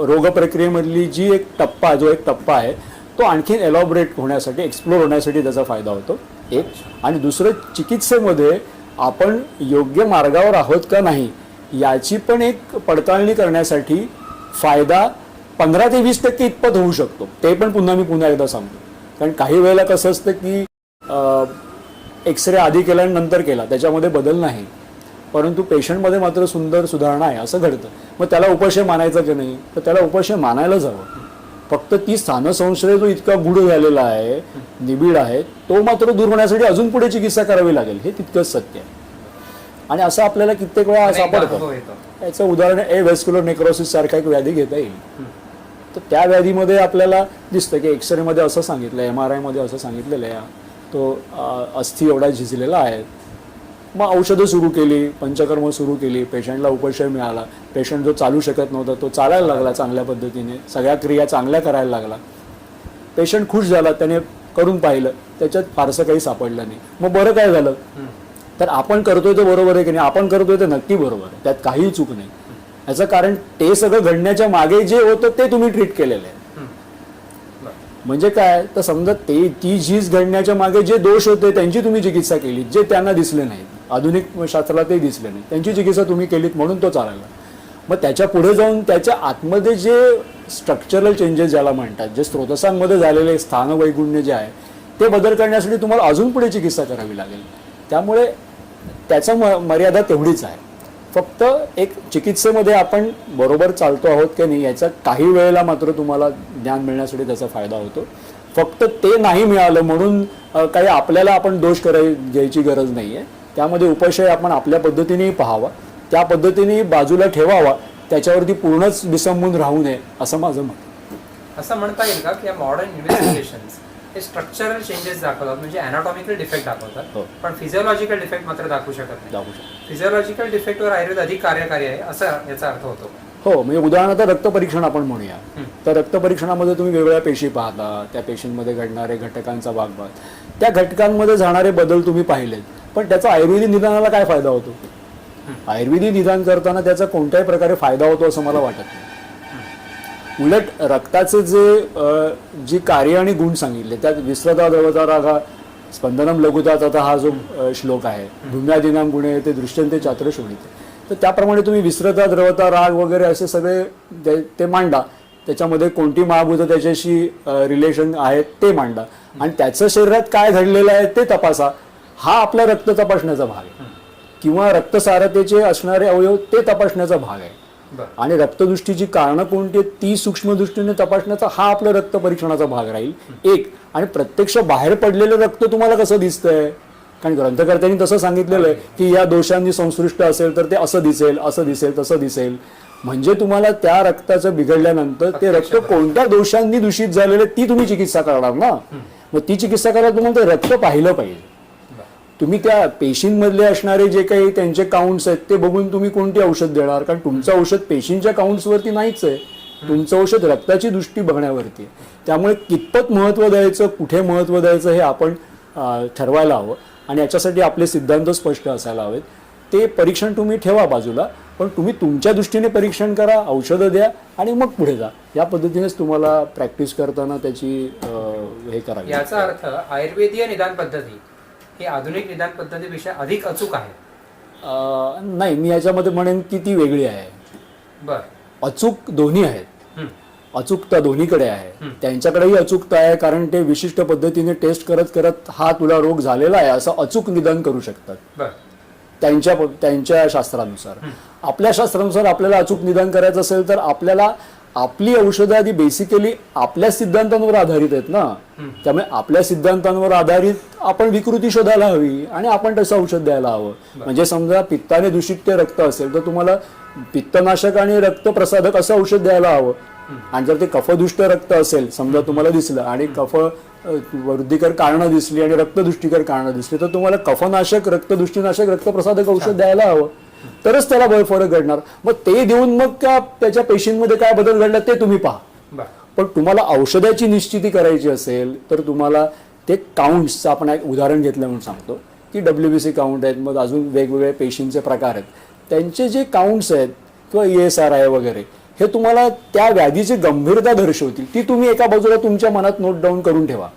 रोगप्रक्रियेमधली जो एक टप्पा आहे तो आणखीन एलॉबरेट होण्यासाठी, एक्सप्लोर होण्यासाठी त्याचा फायदा होतो. एक आणि दुसरं, चिकित्सेमध्ये आपण योग्य मार्गावर आहोत का नाही याची पण एक पडताळणी करण्यासाठी फायदा 15 ते 20% इतपत होऊ शकतो. ते पण पुन्हा एकदा सांगतो, कारण काही वेळेला कसं असतं की एक्सरे आधी केला आणि नंतर केला त्याच्यामध्ये बदल नाही, परंतु पेशंटमध्ये मात्र सुंदर सुधारणा आहे असं घडतं. मग त्याला उपशय मानायचा की नाही, तर त्याला उपशय मानायलाच हवं. फक्त ती स्थानसंशय जो इतका गूढ झालेला आहे, निबिड आहे, तो मात्र दूर होण्यासाठी अजून पुढे चिकित्सा करावी लागेल, हे तितकंच सत्य आहे. आणि असं आपल्याला कित्येक वेळा सापडतं. याचं उदाहरण व्हेस्क्युलर नेक्रोसिस सारखा एक व्याधी घेता येईल. तर त्या व्याधीमध्ये आपल्याला दिसतं की एक्सरेमध्ये असं सांगितलं, MRI मध्ये असं सांगितलेलं आहे, तो अस्थि एवढा झिजलेला आहे. मग औषधं सुरू केली, पंचकर्म सुरू केली, पेशंटला उपशय मिळाला, पेशंट जो चालू शकत नव्हता तो चालायला लागला चांगल्या पद्धतीने, सगळ्या क्रिया चांगल्या करायला लागला, पेशंट खुश झाला, त्याने करून पाहिलं, त्याच्यात फारसं काही सापडलं नाही. मग बरं काय झालं, तर आपण करतोय ते बरोबर आहे की नाही, आपण करतोय ते नक्की बरोबर आहे, त्यात काहीही चूक नाही. याचं कारण ते सगळं घडण्याच्या मागे जे होतं ते तुम्ही ट्रीट केलेलं आहे. म्हणजे काय, तर समजा ती झीज घडण्याच्या मागे जे दोष होते त्यांची तुम्ही चिकित्सा केली, जे त्यांना दिसले नाहीत, आधुनिक शास्त्राला ते दिसले नाही, त्यांची चिकित्सा तुम्ही केलीत म्हणून तो चालला. मग त्याच्या पुढे जाऊन त्याच्या आतमध्ये जे स्ट्रक्चरल चेंजेस ज्याला म्हणतात, जे स्रोतसांमध्ये झालेले स्थानवैगुण्य जे आहे ते बदल करण्यासाठी तुम्हाला अजून पुढे चिकित्सा करावी लागेल. त्यामुळे त्याचा मर्यादा तेवढीच आहे. फक्त एक चिकित्सेमध्ये आपण बरोबर चालतो आहोत की नाही याचा काही वेळेला मात्र तुम्हाला ज्ञान मिळण्यासाठी त्याचा फायदा होतो. फक्त ते नाही मिळालं म्हणून काही आपल्याला आपण दोष घ्यायची गरज नाही आहे. त्यामध्ये उपशय आपण आपल्या पद्धतीनेही पाहावा, त्या पद्धतीने बाजूला ठेवावा, त्याच्यावरती पूर्णच विसंबून राहू नये असं माझं मत. असं म्हणता येईल का की या मॉडर्न इन्व्हेस्टिगेशन्स हे स्ट्रक्चरल चेंजेस दाखवतात, म्हणजे अनाटॉमिकल डिफेक्ट दाखवतात, हो. पण फिजिओलॉजिकल डिफेक्ट मात्र दाखवू शकत नाही. दाखवू शकतो. फिजिओलॉजिकल डिफेक्टवर आयुर्वेद अधिक कार्यकारी आहे असं याचा अर्थ होतो. हो, म्हणजे उदाहरणार्थ रक्तपरीक्षण आपण म्हणूया. तर रक्तपरीक्षणामध्ये तुम्ही वेगवेगळ्या पेशी पाहता, त्या पेशींमध्ये घडणारे घटकांचा भाग त्या घटकांमध्ये जाणारे बदल तुम्ही पाहिलेत, पण त्याचा आयुर्वेदिक निदानाला काय फायदा होतो? आयुर्वेदिक निदान करताना त्याचा कोणत्याही प्रकारे फायदा होतो असं मला वाटत नाही. उलट रक्ताचे जी कार्य आणि गुण सांगितले त्यात विस्रता द्रवता रागा स्पंदनम लघुताचा हा जो श्लोक आहे, धुम्यादिनाम गुणे ते दृष्टंते चात्र शोभिते, तर त्याप्रमाणे तुम्ही विस्रता द्रवता राग वगैरे असे सगळे ते मांडा, त्याच्यामध्ये कोणती महाभूत त्याच्याशी रिलेशन आहेत ते मांडा, आणि त्याचं शरीरात काय घडलेलं आहे ते तपासा. हा आपला रक्त तपासण्याचा भाग आहे, किंवा रक्तसारतेचे असणारे अवयव ते तपासण्याचा भाग आहे. आणि रक्तदृष्टीची कारणं कोणती ती सूक्ष्म दृष्टीने तपासण्याचा हा आपला रक्त परीक्षणाचा भाग राहील एक. आणि प्रत्यक्ष बाहेर पडलेलं रक्त तुम्हाला कसं दिसतंय, कारण ग्रंथकर्त्यांनी तसं सांगितलेलं आहे की या दोषांनी संसृष्ट असेल तर ते असं दिसेल, असं दिसेल, तसं दिसेल. म्हणजे तुम्हाला त्या रक्ताचं बिघडल्यानंतर ते रक्त कोणत्या दोषांनी दूषित झालेलं ती तुम्ही चिकित्सा करणार ना. मग ती चिकित्सा करायला तुम्हाला ते रक्त पाहिलं पाहिजे. तुम्ही त्या पेशींमधले असणारे जे काही त्यांचे काउंट्स आहेत ते बघून तुम्ही कोणती औषध देणार, कारण तुमचं औषध पेशींच्या काउंट्सवरती नाहीच आहे, तुमचं औषध रक्ताची दृष्टी बघण्यावरती आहे. त्यामुळे कितपत महत्त्व द्यायचं, कुठे महत्त्व द्यायचं हे आपण ठरवायला हवं, आणि याच्यासाठी आपले सिद्धांत स्पष्ट असायला हवेत. ते परीक्षण तुम्ही ठेवा बाजूला, पण तुम्ही तुमच्या दृष्टीने परीक्षण करा, औषधं द्या आणि मग पुढे जा. या पद्धतीनेच तुम्हाला प्रॅक्टिस करताना त्याची हे करावी. याचा अर्थ आयुर्वेदीय निदान पद्धती ही आधुनिक निदान पद्धतीपेक्षा अधिक अचूक आहे? नाही, मी याच्यामध्ये म्हणेन की ती वेगळी आहे. बर, अचूक दोन्ही आहेत, अचूकता दोन्हीकडे आहे. त्यांच्याकडेही अचूकता आहे, कारण ते विशिष्ट पद्धतीने टेस्ट करत करत हा तुला रोग झालेला आहे असं अचूक निदान करू शकतात त्यांच्या शास्त्रानुसार. आपल्या शास्त्रानुसार आपल्याला अचूक निदान करायचं असेल तर आपल्याला आपली औषधं आधी बेसिकली आपल्या सिद्धांतांवर आधारित आहेत ना, त्यामुळे आपल्या सिद्धांतांवर आधारित आपण विकृती शोधायला हवी आणि आपण तसं औषध द्यायला हवं. म्हणजे समजा पित्ताने दूषित ते रक्त असेल तर तुम्हाला पित्तनाशक आणि रक्तप्रसादक असं औषध द्यायला हवं. आणि जर ते कफदुष्ट रक्त असेल समजा तुम्हाला दिसलं आणि कफ वृद्धिकर कारणं दिसली आणि रक्तदृष्टीकर कारणं दिसली, तर तुम्हाला कफनाशक, रक्तदृष्टीनाशक, रक्तप्रसादक औषध द्यायला हवं, तरच त्याला फरक घडणार. मग ते देऊन मग त्याच्या पेशींमध्ये काय बदल घडला ते तुम्ही पहा. पण तुम्हाला औषधाची निश्चिती करायची असेल तर तुम्हाला ते काउंट्सचं, आपण एक उदाहरण घेतलं म्हणून सांगतो की WBC काउंट आहेत, मग अजून वेगवेगळे पेशींचे प्रकार आहेत, त्यांचे जे काउंट्स आहेत किंवा ESRI वगैरे हे तुम्हाला त्या व्याधीची गंभीरता दर्शवतील. ती तुम्ही एका बाजूला तुमच्या मनात नोट डाऊन करून ठेवा,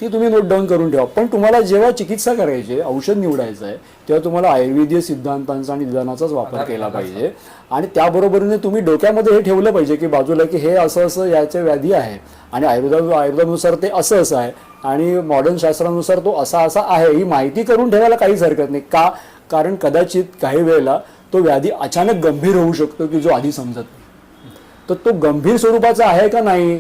ती तुम्ही नोट डाऊन करून ठेवा. पण तुम्हाला जेव्हा चिकित्सा करायची, औषध निवडायचं आहे, तेव्हा तुम्हाला आयुर्वेदीय सिद्धांतांचा आणि निदानाचाच वापर केला पाहिजे. आणि त्याबरोबरीने तुम्ही डोक्यामध्ये हे ठेवलं पाहिजे की बाजूला की हे असं असं याचे व्याधी आहे आणि आयुर्वेदानुसार ते असं असं आहे आणि मॉडर्न शास्त्रानुसार तो असा असा आहे, ही माहिती करून ठेवायला काहीच हरकत नाही. का? कारण कदाचित काही वेळेला तो व्याधी अचानक गंभीर होऊ शकतो की जो आधी समजत नाही. तर तो गंभीर स्वरूपाचा आहे का नाही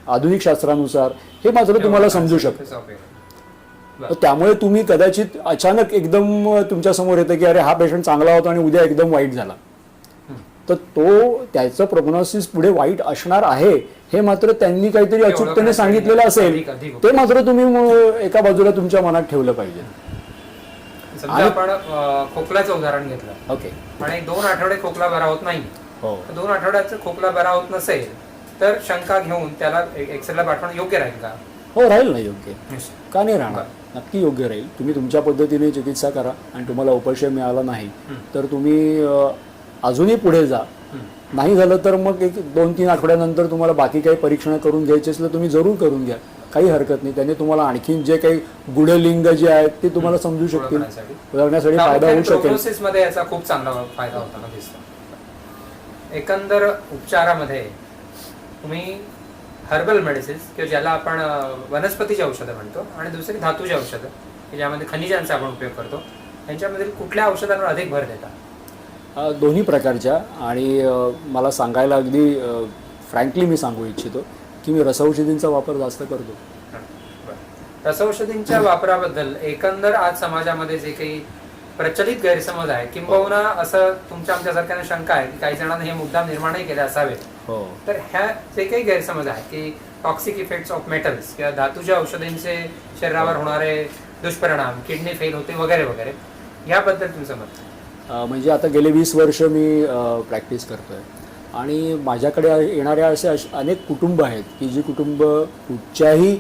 आधुनिक शास्त्रानुसार हे मात्र तुम्हाला समजू शकतो. त्यामुळे तुम्ही कदाचित अचानक एकदम तुमच्या समोर येतं की अरे हा पेशंट चांगला होता आणि उद्या एकदम वाईट झाला, तर तो त्याचं प्रोग्नोसिस पुढे वाईट असणार आहे हे मात्र त्यांनी काहीतरी अचूकतेने सांगितलेलं असेल, ते मात्र तुम्ही एका बाजूला तुमच्या मनात ठेवलं पाहिजे. समजा आपण खोकल्याचं उदाहरण घेतलं, ओके, आणि 2 आठवडे खोकला बरा होत नाही, 2 आठवड्याचा खोकला बरा होत नसेल तर शंका घेऊन त्याला एक्सरेला पाठवणं योग्य राहील का? हो, राहील ना योग्य, का नाही राहणार, नक्की योग्य राहील. तुम्ही तुमच्या पद्धतीने चिकित्सा करा आणि तुम्हाला उपशय मिळाला नाही तर तुम्ही अजूनही पुढे जा. नाही झालं तर मग 1-2-3 आठवड्यानंतर तुम्हाला बाकी काही परीक्षणं करून घ्यायची असलं तुम्ही जरूर करून घ्या, काही हरकत नाही. त्याने तुम्हाला आणखीन जे काही गुढलिंग जे आहेत ते तुम्हाला समजू शकतील, उदाहरणासाठी फायदा होऊ शकेल. प्रोग्नोसिसमध्ये याचा खूप चांगला फायदा होताना दिसतो. एकंदर उपचारामध्ये तुम्ही हर्बल मेडिसिन्स किंवा ज्याला आपण वनस्पतीची औषधं म्हणतो आणि दुसरी धातूची औषधं की ज्यामध्ये खनिजांचा आपण उपयोग करतो, यांच्यामधील कुठल्या औषधांवर अधिक भर देता? दोन्ही प्रकारच्या. आणि मला सांगायला अगदी फ्रँकली मी सांगू इच्छितो की मी रसौषधींचा वापर जास्त करतो. रसौषधींच्या वापराबद्दल एकंदर आज समाजामध्ये जे काही प्रचलित गैरसमज आहे, किंबहुना असं तुमच्या आमच्यासारख्यांना शंका आहे की काही जणांना हे मुद्दा निर्माणही केले असावेत हो. तर ह्या जे काही गैरसमज आहे की टॉक्सिक इफेक्ट्स ऑफ मेटल्स किंवा धातूच्या औषधांचे शरीरावर होणारे दुष्परिणाम, किडनी फेल होते वगैरे वगैरे, याबद्दल तुमचं मत? म्हणजे आता गेले 20 वर्ष मी प्रॅक्टिस करतोय आणि माझ्याकडे येणाऱ्या असे अनेक कुटुंब आहेत की जी कुटुंब कुठच्याही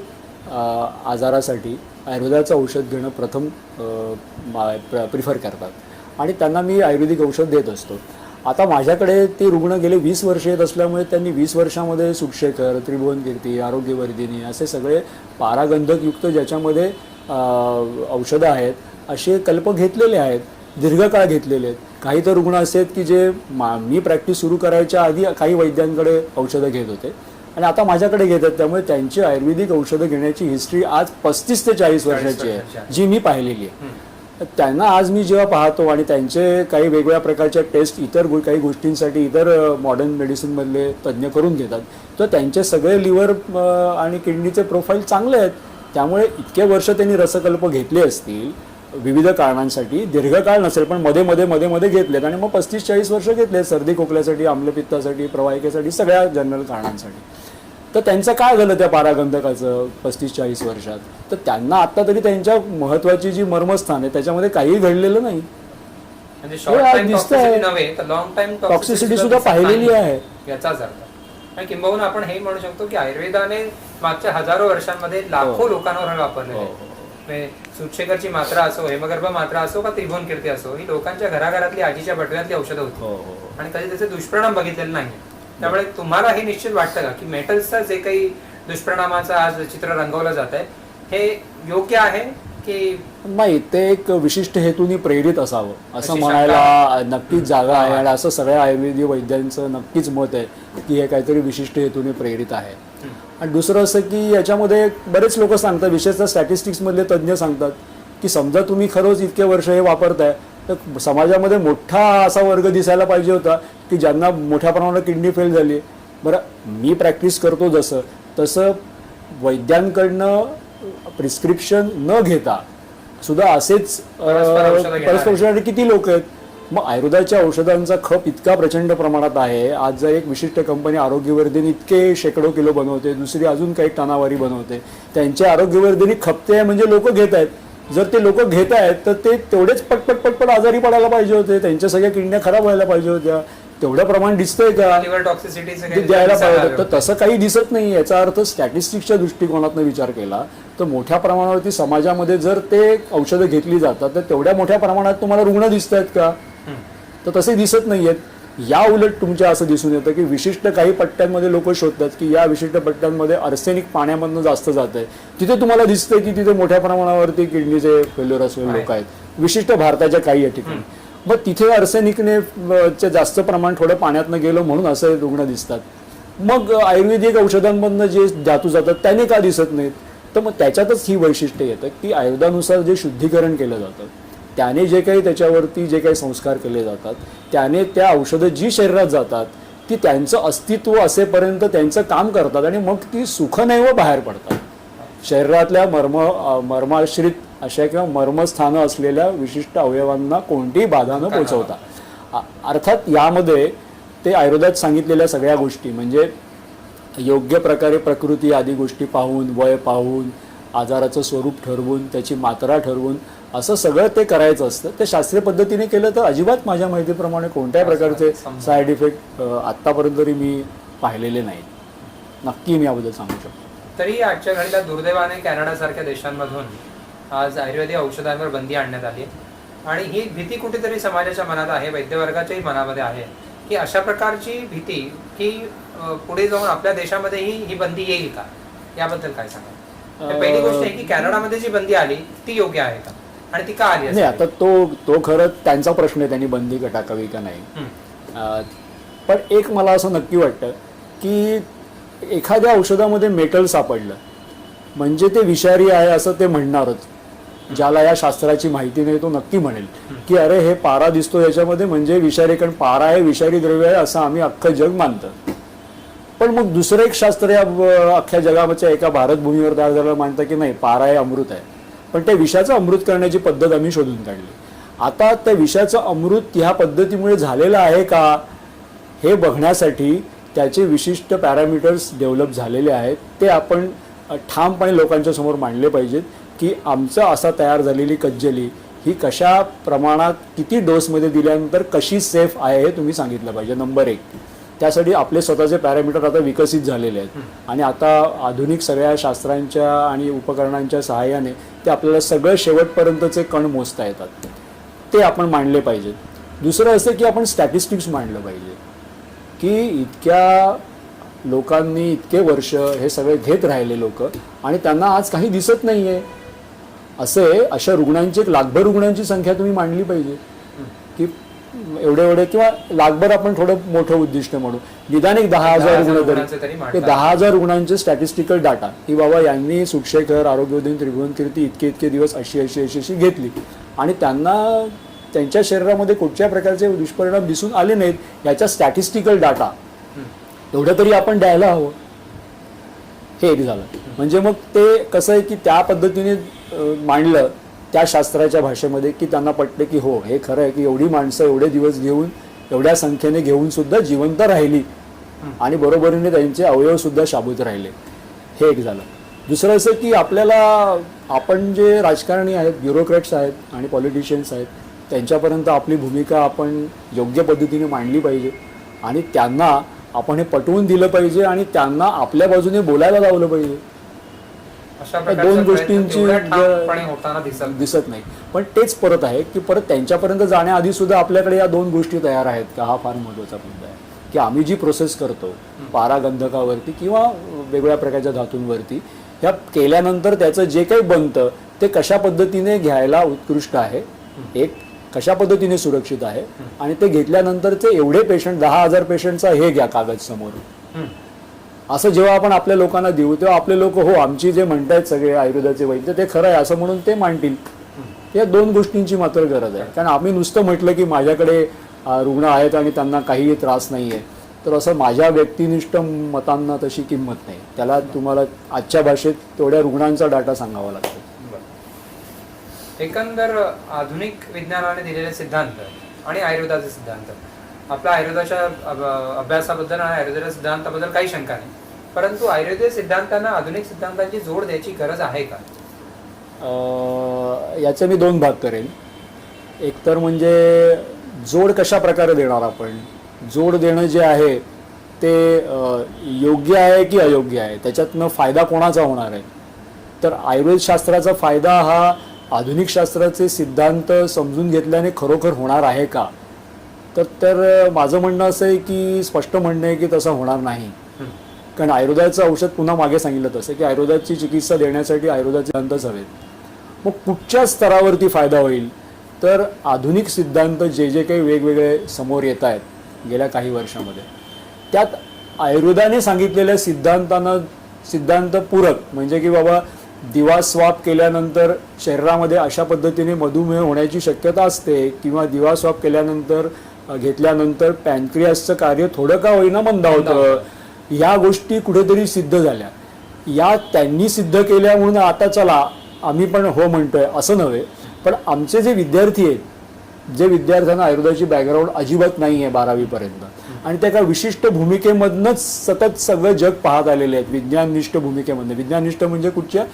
आजारासाठी आयुर्वेदाचं औषध घेणं प्रथम प्रिफर करतात आणि त्यांना मी आयुर्वेदिक औषध देत असतो. आता माझ्याकडे ते रुग्ण गेले 20 वर्ष येत असल्यामुळे त्यांनी 20 वर्षामध्ये सुक्षेकर, त्रिभुवनकीर्ती, आरोग्यवर्धिनी असे सगळे पारागंधकयुक्त ज्याच्यामध्ये औषधं आहेत असे कल्प घेतलेले आहेत, दीर्घकाळ घेतलेले आहेत. काही तर रुग्ण असे आहेत की जे मी प्रॅक्टिस सुरू करायच्या आधी काही वैद्यांकडे औषधं घेत होते आणि आता माझ्याकडे घेत आहेत. त्यामुळे त्यांची आयुर्वेदिक औषधं घेण्याची हिस्ट्री आज 35 ते 40 वर्षाची आहे, जी मी पाहिलेली आहे. त्यांना आज मी जेव्हा पाहतो आणि त्यांचे काही वेगवेगळ्या प्रकारच्या टेस्ट इतर काही गोष्टींसाठी इतर मॉडर्न मेडिसिनमधले तज्ज्ञ करून घेतात, तर त्यांचे सगळे लिव्हर आणि किडनीचे प्रोफाईल चांगले आहेत. त्यामुळे इतके वर्ष त्यांनी रसकल्प घेतले असतील विविध कारणांसाठी, दीर्घकाळ नसेल पण मध्ये मध्ये मध्ये मध्ये घेतलेत आणि मग 35-40 वर्ष घेतले सर्दी खोकल्यासाठी, आम्लपित्तासाठी, प्रवाहिकेसाठी, सगळ्या जनरल कारणांसाठी. तर त्यांचं काय झालं त्या पारागंधकाचं 35-40 वर्षात? तर त्यांना आत्ता तरी त्यांच्या महत्त्वाची जी मर्मस्थान आहे त्याच्यामध्ये काही घडलेलं नाही. म्हणजे शॉर्ट टाइम टॉक्सिसिटी नव्हे तर लॉंग टाइम टॉक्सिसिटी सुद्धा पाहिलेली आहे याचाच अर्थ. आणि किंबहुना आपण हे म्हणू शकतो की आयुर्वेदाने मागच्या हजारो वर्षांमध्ये लाखो लोकांवर हे वापरलेले आहे. सुक्षेकरची मात्रा असो, हेमगर्भ मात्रा असो का त्रिभुवनकीर्ती असो, ही लोकांच्या घराघरातली, आजीच्या बटव्यातली औषधं होती आणि कधी त्याचे दुष्परिणाम बघितलेले नाही. त्यामुळे तुम्हाला हे निश्चित वाटतं का की मेटल्सचा जे काही दुष्परिणामाचं आज चित्र रंगवलं जात आहे हे योग्य आहे की नाही? ते एक विशिष्ट हेतूने प्रेरित असावं असं म्हणायला नक्कीच जागा आहे आणि असं सगळ्या आयुर्वेदिक वैद्यांचं नक्कीच मत आहे की हे काहीतरी विशिष्ट हेतूने प्रेरित आहे. आणि दुसरं असं की याच्यामध्ये बरेच लोक सांगतात, विशेषतः स्टॅटिस्टिक्समधले तज्ज्ञ सांगतात की समजा तुम्ही खरंच इतके वर्ष हे वापरताय तर समाजामध्ये मोठा असा वर्ग दिसायला पाहिजे होता की ज्यांना मोठ्या प्रमाणात किडनी फेल झाली. बरं, मी प्रॅक्टिस करतो तसं वैद्यांकडनं प्रिस्क्रिप्शन न घेता सुद्धा असेच परस्पर औषधासाठी किती लोक आहेत. मग आयुर्वेदाच्या औषधांचा खप इतका प्रचंड प्रमाणात आहे. आज जर एक विशिष्ट कंपनी आरोग्यवर्धिनी इतके शेकडो किलो बनवते, दुसरी अजून काही टनावारी बनवते, त्यांची आरोग्यवर्धिनी खपते आहे म्हणजे लोक घेत आहेत. जर ते लोक घेत आहेत तर ते तेवढेच पटपट पटपट आजारी पडायला पाहिजे होते, त्यांच्या सगळ्या किडन्या खराब व्हायला पाहिजे होत्या. तेवढं प्रमाण दिसतंय का? द्यायला पाहिजे तर तसं काही दिसत नाही. याचा अर्थ स्टॅटिस्टिक्सच्या दृष्टिकोनातून विचार केला तर मोठ्या प्रमाणावरती समाजामध्ये जर ते औषधं घेतली जातात तर तेवढ्या मोठ्या प्रमाणात तुम्हाला रुग्ण दिसत आहेत का? तर तसे दिसत नाहीयेत. या उलट तुमच्या असं दिसून येतं की विशिष्ट काही पट्ट्यांमध्ये लोक शोधतात की या विशिष्ट पट्ट्यांमध्ये आर्सेनिक पाण्यामधनं जास्त जात आहे, तिथे तुम्हाला दिसतंय की तिथे मोठ्या प्रमाणावरती किडनीचे फेल्युअर असलेले लोक आहेत, विशिष्ट भारताच्या काही ठिकाणी. मग तिथे आर्सेनिकने जास्त प्रमाण थोडं पाण्यातनं गेलं म्हणून असे रुग्ण दिसतात. मग आयुर्वेदिक औषधांमधनं जे धातू जातात त्याने का दिसत नाहीत? तर मग त्याच्यातच ही वैशिष्ट्य येतं की आयुर्वेदानुसार जे शुद्धीकरण केलं जातं त्याने जे काही त्याच्यावरती जे काही संस्कार केले जातात त्याने त्या औषधं जी शरीरात जातात ती त्यांचं अस्तित्व असेपर्यंत त्यांचं काम करतात आणि मग ती सुखनैव बाहेर पडतात. शरीरातल्या मर्माश्रित अशा किंवा मर्मस्थानं असलेल्या विशिष्ट अवयवांना कोणतीही बाधा न पोचवता. अर्थात यामध्ये ते आयुर्वेदात सांगितलेल्या सगळ्या गोष्टी म्हणजे योग्य प्रकारे प्रकृती आदी गोष्टी पाहून, वय पाहून, आजाराचं स्वरूप ठरवून, त्याची मात्रा ठरवून असं सगळं ते करायचं असतं. ते शास्त्रीय पद्धतीने केलं तर अजिबात माझ्या माहितीप्रमाणे कोणत्याही प्रकारचे साईड इफेक्ट आत्तापर्यंत तरी मी पाहिलेले नाहीत. नक्की मी याबद्दल सांगू शकतो. तरी आजच्या घडीला दुर्दैवाने कॅनडासारख्या देशांमधून आज आयुर्वेदिक औषधांवर बंदी आणण्यात आली आणि ही भीती कुठेतरी समाजाच्या मनात आहे, वैद्यवर्गाच्याही मनामध्ये आहे की अशा प्रकारची भीती की पुढे जाऊन आपल्या देशामध्येही ही बंदी येईल का? याबद्दल काय सांगा? पहिली गोष्ट आहे की कॅनडामध्ये जी बंदी आली ती योग्य आहे का आणि ती का आली? नाही, आता तो खरं त्यांचा प्रश्न आहे, त्यांनी बंदी टाकावी का नाही. पण एक मला असं नक्की वाटतं की एखाद्या औषधामध्ये मेटल सापडलं म्हणजे ते विषारी आहे असं ते म्हणणारच. ज्याला या शास्त्राची माहिती नाही तो नक्की म्हणेल की अरे हे पारा दिसतो याच्यामध्ये म्हणजे विषारी, कारण पारा आहे विषारी द्रव्य आहे असं आम्ही अख्खं जग मानतं. पण मग दुसरं एक शास्त्र या अख्ख्या जगाच्या एका भारतभूमीवर तयार झालं मानतं की नाही पारा हे अमृत आहे, पण त्या विषाचं अमृत करण्याची पद्धत आम्ही शोधून काढली. आता त्या विषाचं अमृत ह्या पद्धतीमुळे झालेलं आहे का हे बघण्यासाठी त्याचे विशिष्ट पॅरामीटर्स डेव्हलप झालेले आहेत. ते आपण ठामपणे लोकांच्या समोर मांडले पाहिजेत की आमचं असा तयार झालेली कज्जली ही कशा प्रमाणात किती डोसमध्ये दिल्यानंतर कशी सेफ आहे हे तुम्ही सांगितलं पाहिजे. नंबर 1. त्यासाठी आपले स्वतःचे पॅरामीटर आता विकसित झालेले आहेत आणि आता आधुनिक सगळ्या शास्त्रांच्या आणि उपकरणांच्या सहाय्याने ते आपल्याला सगळं शेवटपर्यंतचे कण मोजता येतात. ते आपण मांडले पाहिजेत. दुसरं असं की आपण स्टॅटिस्टिक्स मांडलं पाहिजे की इतक्या लोकांनी इतके वर्ष हे सगळे घेत राहिले लोक आणि त्यांना आज काही दिसत नाही आहे अशा रुग्णांची एक लाखभर रुग्णांची संख्या तुम्ही मांडली पाहिजे की एवढे किंवा लाखभर आपण थोडं मोठं उद्दिष्ट म्हणू निदान एक 10,000 रुग्ण तरी ते 10,000 रुग्णांचे स्टॅटिस्टिकल डाटा की बाबा यांनी सुक्षेकर आरोग्योदयन त्रिभुवनकीर्ती इतके दिवस अशी घेतली आणि त्यांना त्यांच्या शरीरामध्ये कुठच्या प्रकारचे दुष्परिणाम दिसून आले नाहीत याचा स्टॅटिस्टिकल डाटा एवढं तरी आपण द्यायला हवं. हे एक झालं. म्हणजे मग ते कसं आहे की त्या पद्धतीने मांडलं त्या शास्त्राच्या भाषेमध्ये की त्यांना पटलं की हो हे खरं आहे की एवढी माणसं एवढे दिवस घेऊन एवढ्या संख्येने घेऊन सुद्धा जिवंत राहिली आणि बरोबरीने त्यांचे अवयव सुद्धा शाबूत राहिले. हे एक झालं. दुसरं असं की आपल्याला आपण जे राजकारणी आहेत ब्युरोक्रॅट्स आहेत आणि पॉलिटिशियन्स आहेत त्यांच्यापर्यंत आपली भूमिका आपण योग्य पद्धतीने मांडली पाहिजे आणि त्यांना आपण हे पटवून दिलं पाहिजे आणि त्यांना आपल्या बाजूने बोलायला लावलं पाहिजे. दोन गोष्टींची दिसत नाही. पण तेच परत आहे की परत त्यांच्यापर्यंत जाण्याआधी सुद्धा आपल्याकडे या दोन गोष्टी तयार आहेत का हा फार महत्त्वाचा मुद्दा आहे की आम्ही जी प्रोसेस करतो पारागंधकावरती किंवा वेगवेगळ्या प्रकारच्या धातूंवरती ह्या केल्यानंतर त्याचं जे काही बनतं ते कशा पद्धतीने घ्यायला उत्कृष्ट आहे एक कशा पद्धतीने सुरक्षित आहे आणि ते घेतल्यानंतरचे एवढे पेशंट 10,000 पेशंटचा हे घ्या कागद समोर असं जेव्हा आपण आपल्या लोकांना देऊ तेव्हा आपले लोक हो आमची जे म्हणतायत सगळे आयुर्वेदाचे वैद्य ते खरं आहे असं म्हणून ते मांडतील. या दोन गोष्टींची मात्र गरज आहे. कारण आम्ही नुसतं म्हटलं की माझ्याकडे रुग्ण आहेत आणि त्यांना काहीही त्रास नाही आहे तर असं माझ्या व्यक्तिनिष्ठ मतांना तशी किंमत नाही. त्याला तुम्हाला आजच्या भाषेत तेवढ्या रुग्णांचा डाटा सांगावा लागतो. एकंदर आधुनिक विज्ञानाने दिलेले सिद्धांत आणि आयुर्वेदाचे सिद्धांत आपल्या आयुर्वेदाच्या अभ्यासाबद्दल आणि आयुर्वेदाच्या सिद्धांताबद्दल काही शंका नाही परंतु आयुर्वेदीय सिद्धांतांना आधुनिक सिद्धांतांची जोड द्यायची गरज आहे का? याचे मी दोन भाग करेन. एक तर म्हणजे जोड कशा प्रकारे देणार आपण. जोड देणं जे आहे ते योग्य आहे की अयोग्य आहे त्याच्यातनं फायदा कोणाचा होणार आहे. तर आयुर्वेद शास्त्राचा फायदा हा आधुनिक शास्त्राचे सिद्धांत समजून घेतल्याने खरोखर होणार आहे का तर माझं म्हणणं असं आहे की स्पष्ट म्हणणं आहे की तसं होणार नाही. कारण आयुर्वेदाचं औषध पुन्हा मागे सांगितलं तसं की आयुर्वेदाची चिकित्सा देण्यासाठी आयुर्वेदाचे सिद्धांतच हवेत. मग कुठच्या स्तरावरती फायदा होईल तर आधुनिक सिद्धांत जे काही वेगवेगळे समोर येत आहेत गेल्या काही वर्षामध्ये त्यात आयुर्वेदाने सांगितलेल्या सिद्धांत पूरक म्हणजे की बाबा दिवा स्वाप केल्यानंतर शरीरामध्ये अशा पद्धतीने मधुमेह होण्याची शक्यता असते किंवा दिवा स्वाप केल्यानंतर घेतल्यानंतर पॅनक्रियासचं कार्य थोडं का होईना मंदावतं. या गोष्टी कुठेतरी सिद्ध झाल्या. या त्यांनी सिद्ध केल्या म्हणून आता चला आम्ही पण हो म्हणतोय असं नव्हे. पण आमचे जे विद्यार्थी आहेत जे विद्यार्थ्यांना आयुर्वेदाची बॅकग्राऊंड अजिबात नाही आहे 12वीपर्यंत आणि त्या एका विशिष्ट भूमिकेमधनंच सतत सगळं जग पाहत आलेले आहेत विज्ञाननिष्ठ भूमिकेमध्ये. विज्ञाननिष्ठ म्हणजे कुठच्या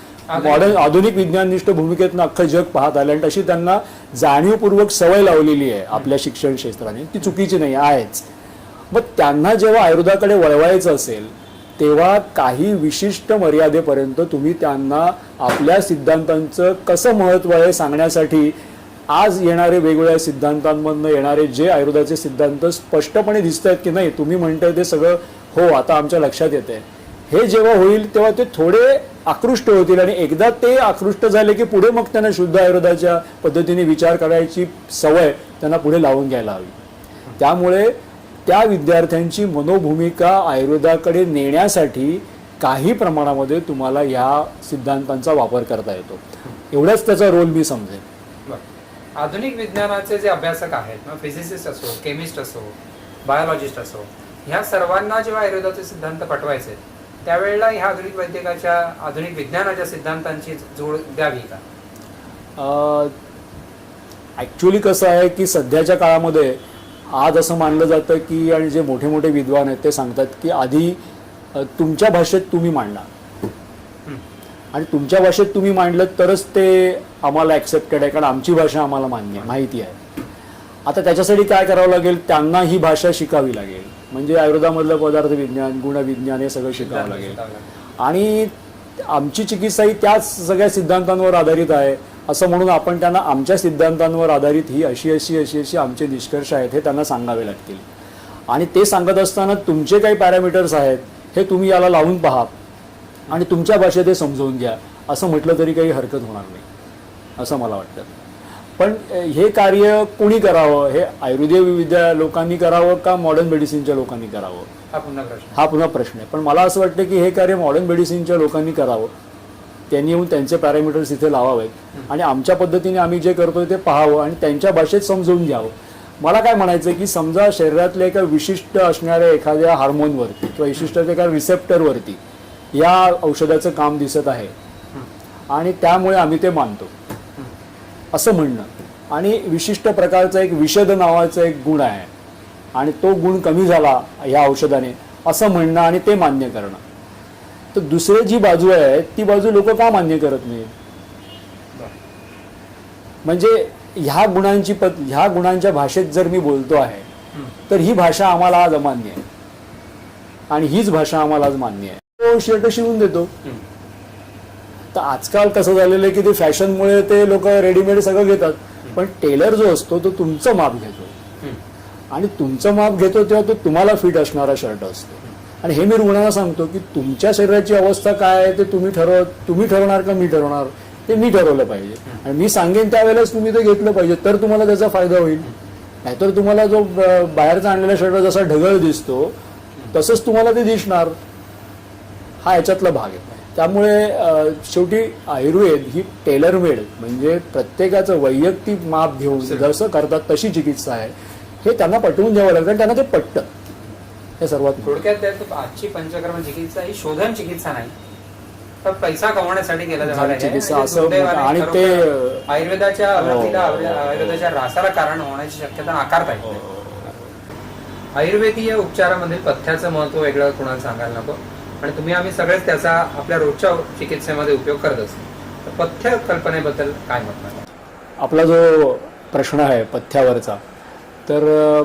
मॉडर्न आधुनिक विज्ञाननिष्ठ भूमिकेतनं अख्खं जग पाहत आलं आणि तशी त्यांना जाणीवपूर्वक सवय लावलेली आहे आपल्या शिक्षण क्षेत्राने. ती चुकीची नाही आहेच. मग त्यांना जेव्हा आयुर्वेदाकडे वळवायचं असेल तेव्हा काही विशिष्ट मर्यादेपर्यंत तुम्ही त्यांना आपल्या सिद्धांतांचं कसं महत्त्व आहे सांगण्यासाठी आज येणारे वेगवेगळ्या सिद्धांतांमधनं येणारे जे आयुर्वेदाचे सिद्धांत स्पष्टपणे दिसत आहेत की नाही तुम्ही म्हणताय ते सगळं हो आता आमच्या लक्षात येते हे जेव्हा होईल तेव्हा ते थोडे आकृष्ट होतील आणि एकदा ते आकृष्ट झाले की पुढे मग त्यांना शुद्ध आयुर्वेदाच्या पद्धतीने विचार करायची सवय त्यांना पुढे लावून घ्यायला हवी. त्यामुळे त्या विद्यार्थ्यांची मनोभूमिका आयुर्वेदाकडे नेण्यासाठी काही प्रमाणामध्ये तुम्हाला ह्या सिद्धांतांचा वापर करता येतो. एवढाच त्याचा रोल मी समजेन. आधुनिक विज्ञानाचे जे अभ्यासक आहेत फिजिसिस्ट असो केमिस्ट असो बायोलॉजिस्ट असो ह्या सर्वांना जेव्हा आयुर्वेदाचे सिद्धांत पटवायचे त्यावेळेला ह्या आधुनिक वैद्यकाच्या आधुनिक विज्ञानाच्या सिद्धांतांची जोड द्यावी का? ॲक्च्युली कसं आहे की सध्याच्या काळामध्ये आज असं मानलं जातं की, आणि जे मोठे मोठे विद्वान आहेत ते सांगतात की आधी तुमच्या भाषेत तुम्ही मांडा, आणि तुमच्या भाषेत तुम्ही मांडलं तरच ते आम्हाला ॲक्सेप्टेड आहे, कारण आमची भाषा आम्हाला मान्य माहिती आहे. आता त्याच्यासाठी काय करावं लागेल, त्यांना ही भाषा शिकावी लागेल. म्हणजे आयुर्वेदामधलं पदार्थ विज्ञान, गुणविज्ञान हे सगळं शिकावं लागेल. आणि आमची चिकित्सा ही त्याच सगळ्या सिद्धांतांवर आधारित आहे असं म्हणून आपण त्यांना आमच्या सिद्धांतांवर आधारित ही अशी अशी अशी अशी आमचे निष्कर्ष आहेत हे त्यांना सांगावे लागतील. आणि ते सांगत असताना तुमचे काही पॅरामीटर्स आहेत हे तुम्ही याला लावून पहा आणि तुमच्या भाषेत ते समजवून घ्या असं म्हटलं तरी काही हरकत होणार नाही असं मला वाटतं. पण हे कार्य कोणी करावं, हे आयुर्वेद लोकांनी करावं का मॉडर्न मेडिसिनच्या लोकांनी करावं, हा पुन्हा प्रश्न आहे. पण मला असं वाटतं की हे कार्य मॉडर्न मेडिसिनच्या लोकांनी करावं. त्यांनी येऊन त्यांचे पॅरामीटर्स इथे लावावेत आणि आमच्या पद्धतीने आम्ही जे करतोय ते पाहावं आणि त्यांच्या भाषेत समजवून घ्यावं. मला काय म्हणायचं की समजा शरीरातल्या एका विशिष्ट असणाऱ्या एखाद्या हार्मोनवरती किंवा विशिष्ट एका रिसेप्टरवरती या औषधाचं काम दिसत आहे आणि त्यामुळे आम्ही ते मानतो असं म्हणणं, आणि विशिष्ट प्रकारचा एक विषद नावाचा एक गुण आहे आणि तो गुण कमी झाला या औषधाने असं म्हणणं आणि ते मान्य करणं. तर दुसरी जी बाजू आहे ती बाजू लोक का मान्य करत नाही? म्हणजे ह्या गुणांच्या भाषेत जर मी बोलतो आहे तर ही भाषा आम्हाला आज अमान्य आहे आणि हीच भाषा आम्हाला आज मान्य आहे. तो शर्ट शिवून देतो. तर आजकाल कसं झालेलं आहे की ते फॅशनमुळे ते लोक रेडीमेड सगळं घेतात, पण टेलर जो असतो तो तुमचं माप घेतो आणि तुमचं माप घेतो तेव्हा तो तुम्हाला फिट असणारा शर्ट असतो. आणि हे मी रुग्णांना सांगतो की तुमच्या शरीराची अवस्था काय आहे ते तुम्ही ठरवणार का मी ठरवणार, ते मी ठरवलं पाहिजे आणि मी सांगेन त्यावेळेलाच तुम्ही ते घेतलं पाहिजे, तर तुम्हाला त्याचा फायदा होईल. नाहीतर तुम्हाला जो बाहेरचा आणलेला शर्ट जसा ढगळ दिसतो तसंच तुम्हाला ते दिसणार. हा याच्यातला भाग आहे. त्यामुळे शेवटी आयुर्वेद ही टेलर मेड म्हणजे प्रत्येकाचं वैयक्तिक माप घेऊन जसं करतात तशी चिकित्सा आहे हे त्यांना पटवून द्यावं लागतं आणि त्यांना ते पटतं. हे सर्वात थोडक्यात आजची पंचकर्म चिकित्सा ही शोधन चिकित्सा नाही तर पैसा कमवण्यासाठी केला जाणार चिकित्सा असं, आणि ते आयुर्वेदाच्या आयुर्वेदाच्या रासाला कारण होण्याची शक्यता नाकारता येत नाही. आयुर्वेदीय उपचारामध्ये पथ्याचं महत्व वेगळं कोणाला सांगायला नको आणि तुम्ही आम्ही सगळेच त्याचा आपल्या रोजच्या चिकित्सेमध्ये उपयोग करत असतो. तर पथ्य कल्पनेबद्दल काय मत? आपला जो प्रश्न आहे पथ्यावरचा, तर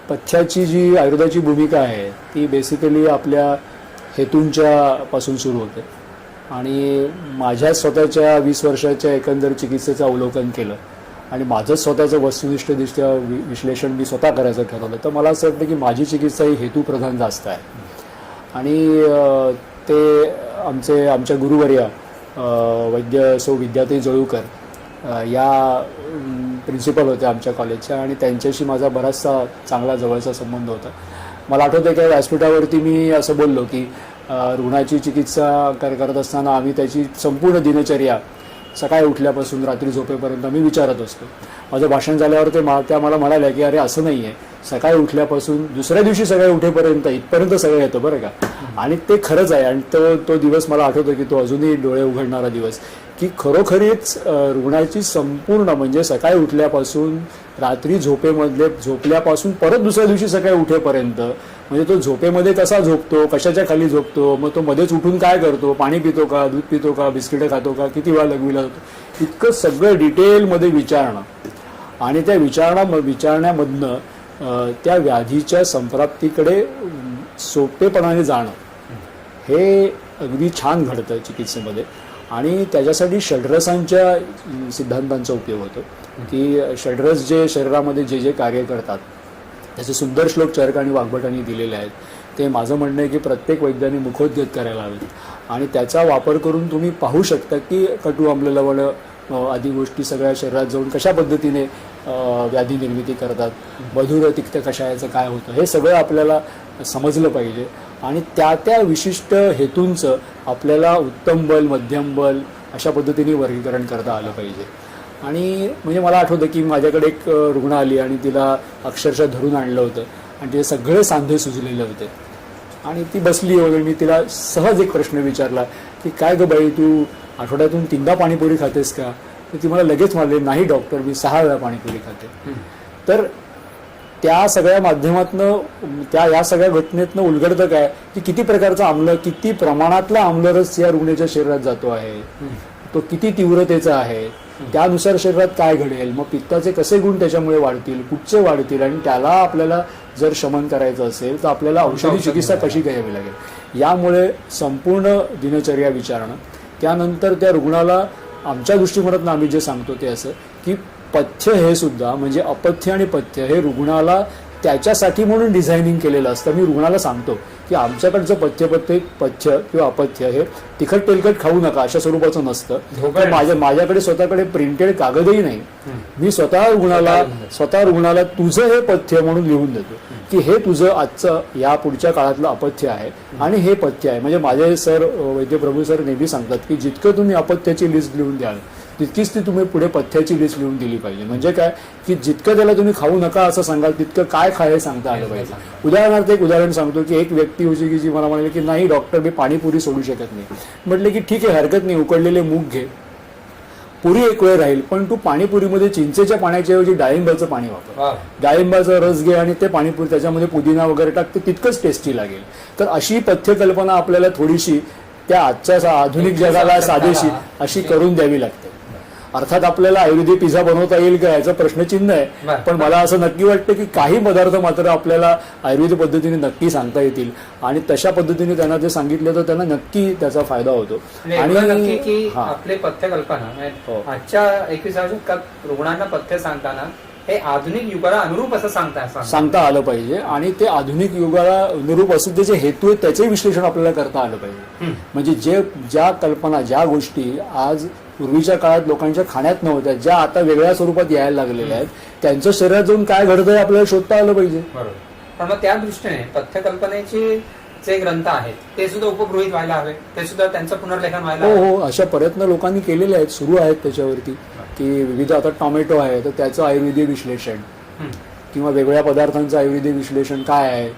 पथ्याची जी आयुर्वेदाची भूमिका आहे ती बेसिकली आपल्या हेतूंच्या पासून सुरू होते. आणि माझ्या स्वतःच्या 20 वर्षाच्या एकंदर चिकित्सेचं अवलोकन केलं आणि माझंच स्वतःचं वस्तुनिष्ठदृष्ट्या विश्लेषण मी स्वतः करायचं ठरवलं तर मला असं वाटतं की माझी चिकित्सा ही हेतुप्रधान जास्त आहे. आणि ते आमच्या गुरुवर्या वैद्य सौ विद्याताई जळूकर या प्रिन्सिपल होत्या आमच्या कॉलेजच्या आणि त्यांच्याशी माझा बराचसा चांगला जवळचा संबंध होता. मला आठवतं की व्यासपीठावरती मी असं बोललो की रुग्णाची चिकित्सा करत असताना आम्ही त्याची संपूर्ण दिनचर्या सकाळी उठल्यापासून रात्री झोपेपर्यंत मी विचारत असतो. माझं भाषण झाल्यावर त्या मला म्हणाल्या की अरे असं नाही आहे, सकाळी उठल्यापासून दुसऱ्या दिवशी सकाळी उठेपर्यंत इथपर्यंत सगळं येतं बरं का. आणि ते खरंच आहे. आणि तो दिवस मला आठवतो की तो अजूनही डोळे उघडणारा दिवस की खरोखरीच रुग्णाची संपूर्ण म्हणजे सकाळी उठल्यापासून रात्री झोपल्यापासून परत दुसऱ्या दिवशी सकाळी उठेपर्यंत म्हणजे तो झोपेमध्ये कसा झोपतो, कशाच्या खाली झोपतो, मग तो मध्येच उठून काय करतो, पाणी पितो का, दूध पितो का, बिस्किटं खातो का, किती वेळा लघवीला जातो, इतकं सगळं डिटेलमध्ये विचारणं आणि त्या विचारण्यामधनं त्या व्याधीच्या संप्राप्तीकडे सोपेपणाने जाणं हे अगदी छान घडतं चिकित्सेमध्ये. आणि त्याच्यासाठी षड्रसांच्या सिद्धांतांचा उपयोग होतो की षड्रस जे शरीरामध्ये जे जे कार्य करतात त्याचे सुंदर श्लोक चरक आणि वाग्भटांनी दिलेले आहेत. ते माझं म्हणणं आहे की प्रत्येक वैद्याने मुखोद्गत करायला हवेत आणि त्याचा वापर करून तुम्ही पाहू शकता की कटू आम्ल लवण आदी गोष्टी सगळ्या शरीरात जाऊन कशा पद्धतीने व्याधी निर्मिती करतात, मधुर तिक्त कषायाचं काय होतं हे सगळं आपल्याला समजलं पाहिजे. आणि त्या विशिष्ट हेतूंचं आपल्याला उत्तम बल, मध्यम बल अशा पद्धतीने वर्गीकरण करता आलं पाहिजे. आणि म्हणजे मला आठवतं की माझ्याकडे एक रुग्ण आली आणि तिला अक्षरशः धरून आणलं होतं आणि तिचे सगळे सांधे सुजलेले होते आणि ती बसली वगैरे. मी तिला सहज एक प्रश्न विचारला की काय गं बाई, तू आठवड्यातून 3दा पाणीपुरी खातेस का? तर ती मला लगेच म्हणाली नाही डॉक्टर, मी 6 वेळा पाणीपुरी खाते. तर त्या सगळ्या माध्यमातनं या सगळ्या घटनेतनं उलगडतं काय की किती प्रकारचा आम्ल, किती प्रमाणातला आम्लरस या रुग्णाच्या शरीरात जातो आहे, तो किती तीव्रतेचा आहे, त्यानुसार शरीरात काय घडेल, मग पित्ताचे कसे गुण त्याच्यामुळे वाढतील, कुठचे वाढतील, आणि त्याला आपल्याला जर शमन करायचं असेल तर आपल्याला औषधी चिकित्सा कशी घ्यावी लागेल. यामुळे संपूर्ण दिनचर्या विचारणं, त्यानंतर त्या रुग्णाला आमच्या दृष्टिकोनातून आम्ही जे सांगतो ते असं की पथ्य हे सुद्धा म्हणजे अपथ्य आणि पथ्य हे रुग्णाला त्याच्यासाठी म्हणून डिझायनिंग केलेलं असतं. मी रुग्णाला सांगतो की आमच्याकडचं पथ्य किंवा अपथ्य हे तिखट तेलकट खाऊ नका अशा स्वरूपाचं नसतं. तर माझ्याकडे स्वतःकडे प्रिंटेड कागदही नाही. मी स्वतः रुग्णाला तुझं हे पथ्य म्हणून लिहून देतो की हे तुझं आजचं या पुढच्या काळातलं अपथ्य आहे आणि हे पथ्य आहे. म्हणजे माझे सर वैद्य प्रभू सर नेहमी सांगतात की जितकं तुम्ही अपथ्याची लिस्ट लिहून द्याल तितकीच ती तुम्ही पुढे पथ्याची लिस्ट लिहून दिली पाहिजे. म्हणजे काय की जितकं त्याला तुम्ही खाऊ नका असं सांगाल तितकं काय खायला सांगता आलं पाहिजे. उदाहरणार्थ एक उदाहरण सांगतो की एक व्यक्ती होती की जी मला म्हणाली की नाही डॉक्टर मी पाणीपुरी सोडू शकत नाही. म्हटलं की ठीक आहे हरकत नाही, उकडलेले मूग घे, पुरी एक वेळ राहील, पण तू पाणीपुरीमध्ये चिंचेच्या पाण्याच्या ऐवजी डाळिंबाचं पाणी वापर, डाळिंबाचा रस घे आणि ते पाणीपुरी त्याच्यामध्ये पुदिना वगैरे टाक, ते तितकंच टेस्टी लागेल. तर अशी पथ्य कल्पना आपल्याला थोडीशी त्या आजच्या आधुनिक जगाला साधेशी अशी करून द्यावी लागते. अर्थात आपल्याला आयुर्वेदिक पिझ्झा बनवता येईल का याचा प्रश्नचिन्ह आहे, पण मला असं नक्की वाटतं की काही पदार्थ मात्र आपल्याला आयुर्वेदिक पद्धतीने नक्की सांगता येतील आणि तशा पद्धतीने त्यांना ते सांगितलं तर त्यांना नक्की त्याचा फायदा होतो. आणि की आपले पथ्य कल्पना आजच्या 21व्या शतकात रुग्णांना पथ्य सांगताना हे आधुनिक युगाला अनुरूप असं सांगता आलं पाहिजे आणि ते आधुनिक युगाला अनुरूप असून त्याचे हेतू आहेत त्याचे विश्लेषण आपल्याला करता आलं पाहिजे. म्हणजे ज्या कल्पना ज्या गोष्टी आज पूर्वीच्या काळात लोकांच्या खाण्यात नव्हत्या, ज्या आता वेगळ्या स्वरूपात यायला लागलेल्या आहेत, त्यांच्या शरीरात जाऊन काय घडतंय आपल्याला शोधता आलं पाहिजे. पण मग त्या दृष्टीने पथ्यकल्पनेचे जे ग्रंथ आहेत ते सुद्धा उपगृहीत व्हायला हवे, ते सुद्धा त्यांचं पुनर्लेखन व्हायला. हो, अशा प्रयत्न लोकांनी केलेले आहेत, सुरू आहेत त्याच्यावरती की विविध आता टोमॅटो आहे तर त्याचं आयुर्वेदिक विश्लेषण किंवा वेगळ्या पदार्थांचं आयुर्वेदिक विश्लेषण काय आहे,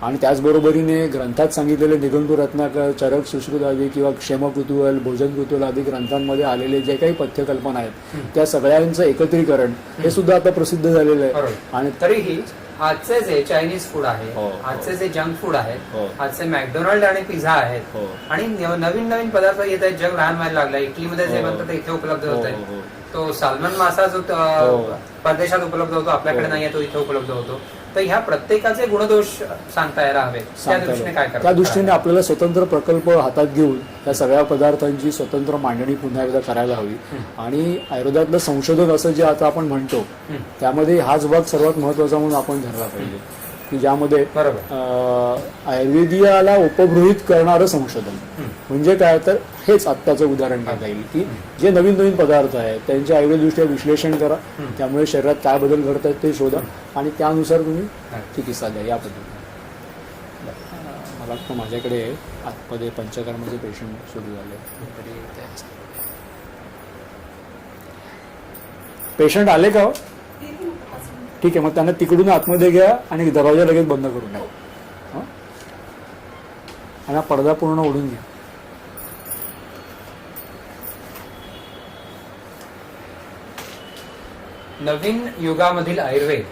आणि त्याचबरोबरीने ग्रंथात सांगितलेले निघंटू रत्नाकर, चरक सुश्रुत आदी किंवा क्षेमकुतूहल, भोजन कुतूहल आदी ग्रंथांमध्ये आलेले जे काही पथ्यकल्पना आहेत त्या सगळ्यांचं एकत्रीकरण हे सुद्धा आता प्रसिद्ध झालेलं आहे. आणि तरीही आजचे जे चायनीज फूड आहे, आजचे जे जंक फूड आहेत, आजचे मॅकडोनाल्ड आणि पिझ्झा आहेत आणि नवीन नवीन पदार्थ येत आहेत, जग लहान व्हायला लागला. इटलीमध्ये जे बनतं ते इथे उपलब्ध होत आहे. तो साल्मन मासा जो परदेशात उपलब्ध होतो आपल्याकडे नाही, तो इथे उपलब्ध होतो. तर ह्या प्रत्येकाचे गुणदोष सांगता यायला हवे. त्या दृष्टीने काय करायचं? त्या दृष्टीने आपल्याला स्वतंत्र प्रकल्प हातात घेऊन त्या सगळ्या पदार्थांची स्वतंत्र मांडणी पुन्हा एकदा करायला हवी. आणि आयुर्वेदातलं संशोधन असं जे आता आपण म्हणतो त्यामध्ये हाच भाग सर्वात महत्वाचा म्हणून आपण धरला पाहिजे की ज्यामध्ये आयुर्वेदियाला उपगृहीत करणारं संशोधन. म्हणजे काय तर हेच आत्ताचं उदाहरण घेता येईल की जे नवीन नवीन पदार्थ आहेत त्यांचे आयुर्वेददृष्ट्या विश्लेषण करा, त्यामुळे शरीरात काय बदल घडतात ते शोधा आणि त्यानुसार तुम्ही चिकित्सा द्या. या पद्धतीने मला वाटतं माझ्याकडे आतमध्ये पंचकर्माचे पेशंट सुरू झाले. पेशंट आले का? ठीक आहे, मग त्यांना तिकडून आतमध्ये घ्या आणि दरवाजा लगेच बंद करून द्या आणि हा पडदा पूर्ण ओढून घ्या. नवीन युगामधील आयुर्वेद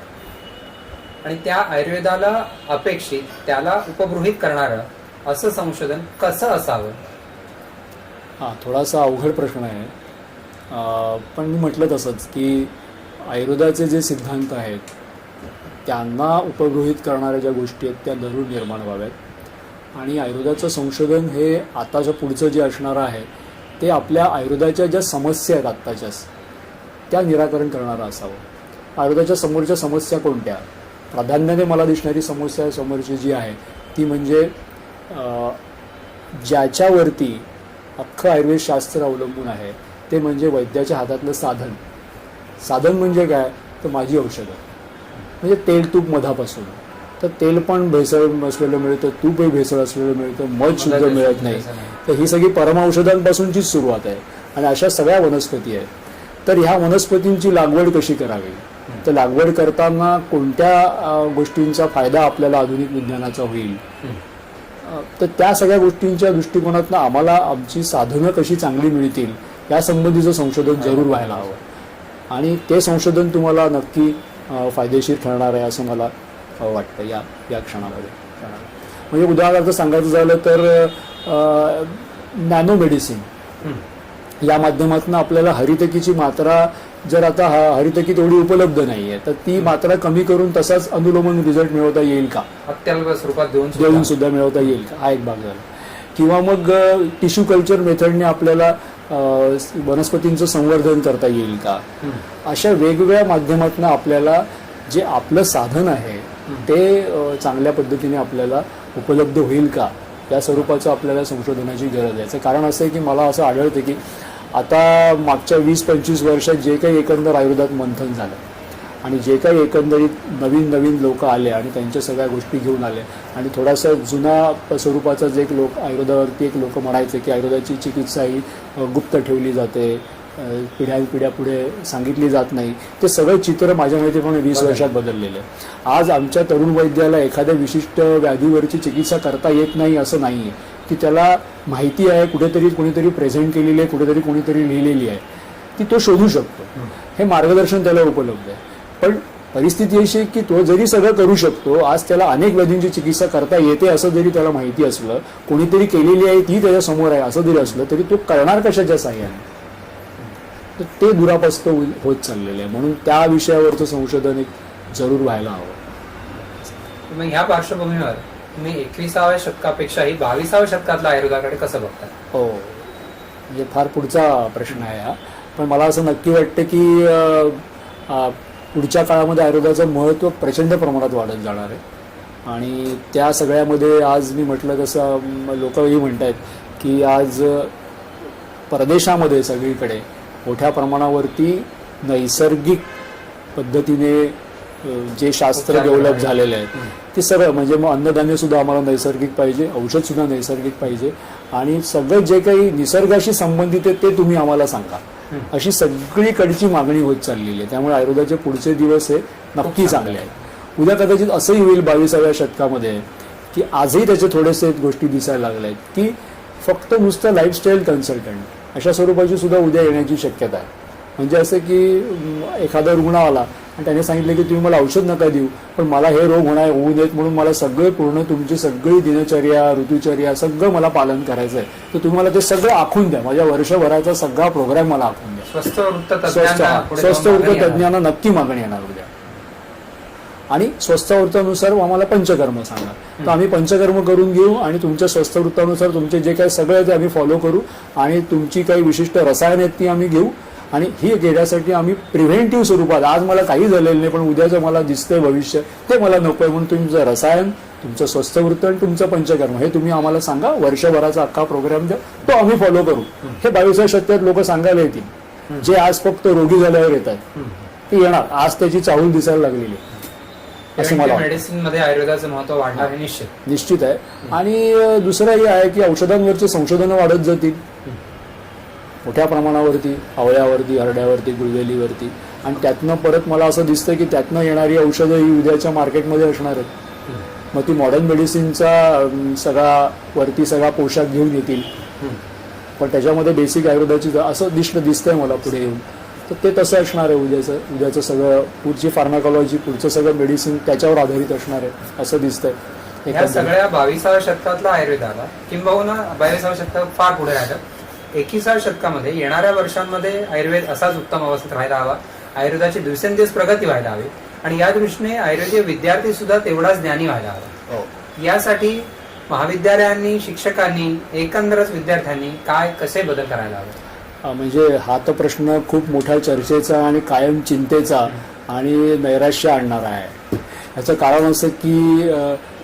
आणि त्या आयुर्वेदाला अपेक्षित त्याला उपगृहीत करणारं असं संशोधन कसं असावं? थोडासा अवघड प्रश्न आहे, पण मी म्हटलं तसंच की आयुर्वेदाचे जे सिद्धांत आहेत त्यांना उपगृहीत करणाऱ्या ज्या गोष्टी आहेत त्या धरून निर्माण व्हाव्यात आणि आयुर्वेदाचं संशोधन हे आताच्या पुढचं जे असणारं आहे ते आपल्या आयुर्वेदाच्या ज्या समस्या आहेत आत्ताच्याच त्या निराकरण करणारं असावं. आयुर्वेदाच्या समोरच्या समस्या कोणत्या? प्राधान्याने मला दिसणारी समस्या समोरची जी आहे ती म्हणजे ज्याच्यावरती अख्खं आयुर्वेद शास्त्र अवलंबून आहे ते म्हणजे वैद्याच्या हातातलं साधन. साधन म्हणजे काय तर माझी औषधं, म्हणजे तेल तूप मधापासून. तर तेल पण भेसळ असलेलं मिळतं, तूपही भेसळ असलेलं मिळतं, मध शुद्ध मिळत नाही. तर ही सगळी परमऔषधांपासूनचीच सुरुवात आहे आणि अशा सगळ्या वनस्पती आहेत. तर ह्या वनस्पतींची लागवड कशी करावी, तर लागवड करताना कोणत्या गोष्टींचा फायदा आपल्याला आधुनिक विज्ञानाचा होईल, तर त्या सगळ्या गोष्टींच्या दृष्टिकोनातून आम्हाला आमची साधनं कशी चांगली मिळतील या संबंधीचं संशोधन जरूर व्हायला हवं. आणि ते संशोधन तुम्हाला नक्की फायदेशीर ठरणार आहे असं मला वाटतं या क्षणामध्ये. म्हणजे उदाहरणार्थ सांगायचं झालं तर नॅनो मेडिसिन या माध्यमातून आपल्याला हरितकीची मात्रा जर आता हरितकी तेवढी उपलब्ध नाही आहे तर ती मात्रा कमी करून तसाच अनुलोमन रिझल्ट मिळवता येईल का, अत्यल्प स्वरूपात देऊन सुद्धा मिळवता येईल का, हा एक भाग झाला. किंवा मग टिश्यू कल्चर मेथडने आपल्याला वनस्पतींचं संवर्धन करता येईल का. अशा वेगवेगळ्या माध्यमातून आपल्याला जे आपलं साधन आहे ते चांगल्या पद्धतीने आपल्याला उपलब्ध होईल का या स्वरूपाचं आपल्याला संशोधनाची गरज आहे. याचं कारण असं आहे की मला असं आढळतं की आता मागच्या 20-25 वर्षात जे काही एकंदर आयुर्वेदात मंथन झालं आणि जे काही एकंदरीत नवीन नवीन लोक आले आणि त्यांच्या सगळ्या गोष्टी घेऊन आले आणि थोडासा जुना स्वरूपाचा जे एक लोक आयुर्वेदावरती एक लोक म्हणायचे की आयुर्वेदाची चिकित्सा ही गुप्त ठेवली जाते, पिढ्या पुढे सांगितली जात नाही, ते सगळं चित्र माझ्या माहितीप्रमाणे 20 वर्षात बदललेलं आहे. आज आमच्या तरुण वैद्याला एखाद्या विशिष्ट व्याधीवरची चिकित्सा करता येत नाही असं नाही आहे की त्याला माहिती आहे, कुठेतरी कोणीतरी प्रेझेंट केलेली आहे, कुठेतरी कोणीतरी लिहिलेली आहे, ती तो शोधू शकतो. हे मार्गदर्शन त्याला उपलब्ध आहे. पण परिस्थिती अशी की तो जरी सगळं करू शकतो, आज त्याला अनेक व्याधींची चिकित्सा करता येते असं जरी त्याला माहिती असलं, कोणीतरी केलेली आहे ती त्याच्यासमोर आहे असं जरी असलं तरी तो करणार कशाच्या साह्याने, तर ते दुरापस्त होत चाललेलं आहे. म्हणून त्या विषयावरचं संशोधन एक जरूर व्हायला हवं. मग ह्या पार्श्वभूमीवर तुम्ही 21व्या शतकापेक्षाही 22व्या शतकातल्या आयुर्वेदाकडे कसं बघता? हो, म्हणजे फार पुढचा प्रश्न आहे हा. पण मला असं नक्की वाटतं की पुढच्या काळामध्ये आयुर्वेदाचं महत्त्व प्रचंड प्रमाणात वाढत जाणार आहे आणि त्या सगळ्यामध्ये आज मी म्हटलं तसं लोकही म्हणत आहेत की आज परदेशामध्ये सगळीकडे मोठ्या प्रमाणावरती नैसर्गिक पद्धतीने जे शास्त्र डेव्हलप झालेले आहेत ते सगळं म्हणजे मग अन्नधान्य सुद्धा आम्हाला नैसर्गिक पाहिजे, औषध सुद्धा नैसर्गिक पाहिजे आणि सगळं जे काही निसर्गाशी संबंधित आहे ते तुम्ही आम्हाला सांगा, अशी सगळीकडची मागणी होत चाललेली आहे. त्यामुळे आयुर्वेदाचे पुढचे दिवस हे नक्की चांगले आहेत. उद्या कदाचित असंही होईल 22व्या शतकामध्ये की आजही त्याचे थोडेसे गोष्टी दिसायला लागल्या आहेत की फक्त नुसतं लाईफस्टाईल कन्सल्टंट अशा स्वरूपाची सुद्धा उद्या येण्याची शक्यता आहे. म्हणजे असं की एखादा रुग्ण आला आणि त्याने सांगितलं की तुम्ही मला औषध नका देऊ, पण मला हे रोग होऊ नयेत म्हणून मला सगळे पूर्ण तुमची सगळी दिनचर्या ऋतुचर्या सगळं मला पालन करायचं आहे, तर तुम्ही मला ते सगळं आखून द्या, माझ्या वर्षभराचा सगळा प्रोग्राम मला आखून द्या. स्वस्त वृत्त तज्ञांना नक्की मागणी येणार उद्या. आणि स्वस्त वृत्तानुसार आम्हाला पंचकर्म सांगा, तर आम्ही पंचकर्म करून घेऊ आणि तुमच्या स्वस्त वृत्तानुसार तुमचे जे काही सगळे ते आम्ही फॉलो करू आणि तुमची काही विशिष्ट रसायन आहेत ती आम्ही घेऊ आणि ही घेण्यासाठी आम्ही प्रिव्हेंटिव्ह स्वरूपात आज मला काही झालेलं नाही पण उद्याचं मला दिसतंय भविष्य ते मला नको आहे म्हणून तुमचं रसायन, तुमचं स्वस्त वृत्त आणि तुमचं पंचकर्म हे तुम्ही आम्हाला सांगा, वर्षभराचा अख्खा प्रोग्राम द्या, तो आम्ही फॉलो करू. हे 22व्या शतकात लोक सांगायला येतील जे आज फक्त रोगी झाल्यावर येत आहेत ते येणार, आज त्याची चाहूल दिसायला लागलेली असं मला मेडिसिन मध्ये आयुर्वेदाचं महत्व वाढणार हे निश्चित आहे. आणि दुसरंही आहे की औषधांवरची संशोधनं वाढत जातील मोठ्या प्रमाणावरती, आवळ्यावरती, हरड्यावरती, गुळवेलीवरती आणि त्यातनं परत मला असं दिसतं की त्यातनं येणारी औषधं ही उद्याच्या मार्केटमध्ये असणार आहेत. मग ती मॉडर्न मेडिसिनचा सगळा पोशाख घेऊन येतील पण त्याच्यामध्ये बेसिक आयुर्वेदाची असं दिसतंय मला पुढे येऊन, तर ते तसं असणार आहे उद्याचं सगळं पुढची फार्माकॉलॉजी, पुढचं सगळं मेडिसिन त्याच्यावर आधारित असणार आहे असं दिसतंय. ह्या सगळ्या 22व्या शतकातला आयुर्वेदाला किंबहुना 22व्या शतकात फार पुढे राहिलं. 21व्या शतकामध्ये येणाऱ्या वर्षांमध्ये आयुर्वेद असाच उत्तम अवस्थेत राहायला हवा, आयुर्वेदाची दिवसेंदिवस प्रगती व्हायला हवी आणि या दृष्टीने आयुर्वेदीय विद्यार्थी सुद्धा तेवढाच ज्ञानी व्हायला हवा. यासाठी महाविद्यालयांनी, शिक्षकांनी, एकंदरच विद्यार्थ्यांनी काय कसे बदल करायला हवे? म्हणजे हा तर प्रश्न खूप मोठ्या चर्चेचा आणि कायम चिंतेचा आणि नैराश्य आणणारा आहे. याचं कारण असं की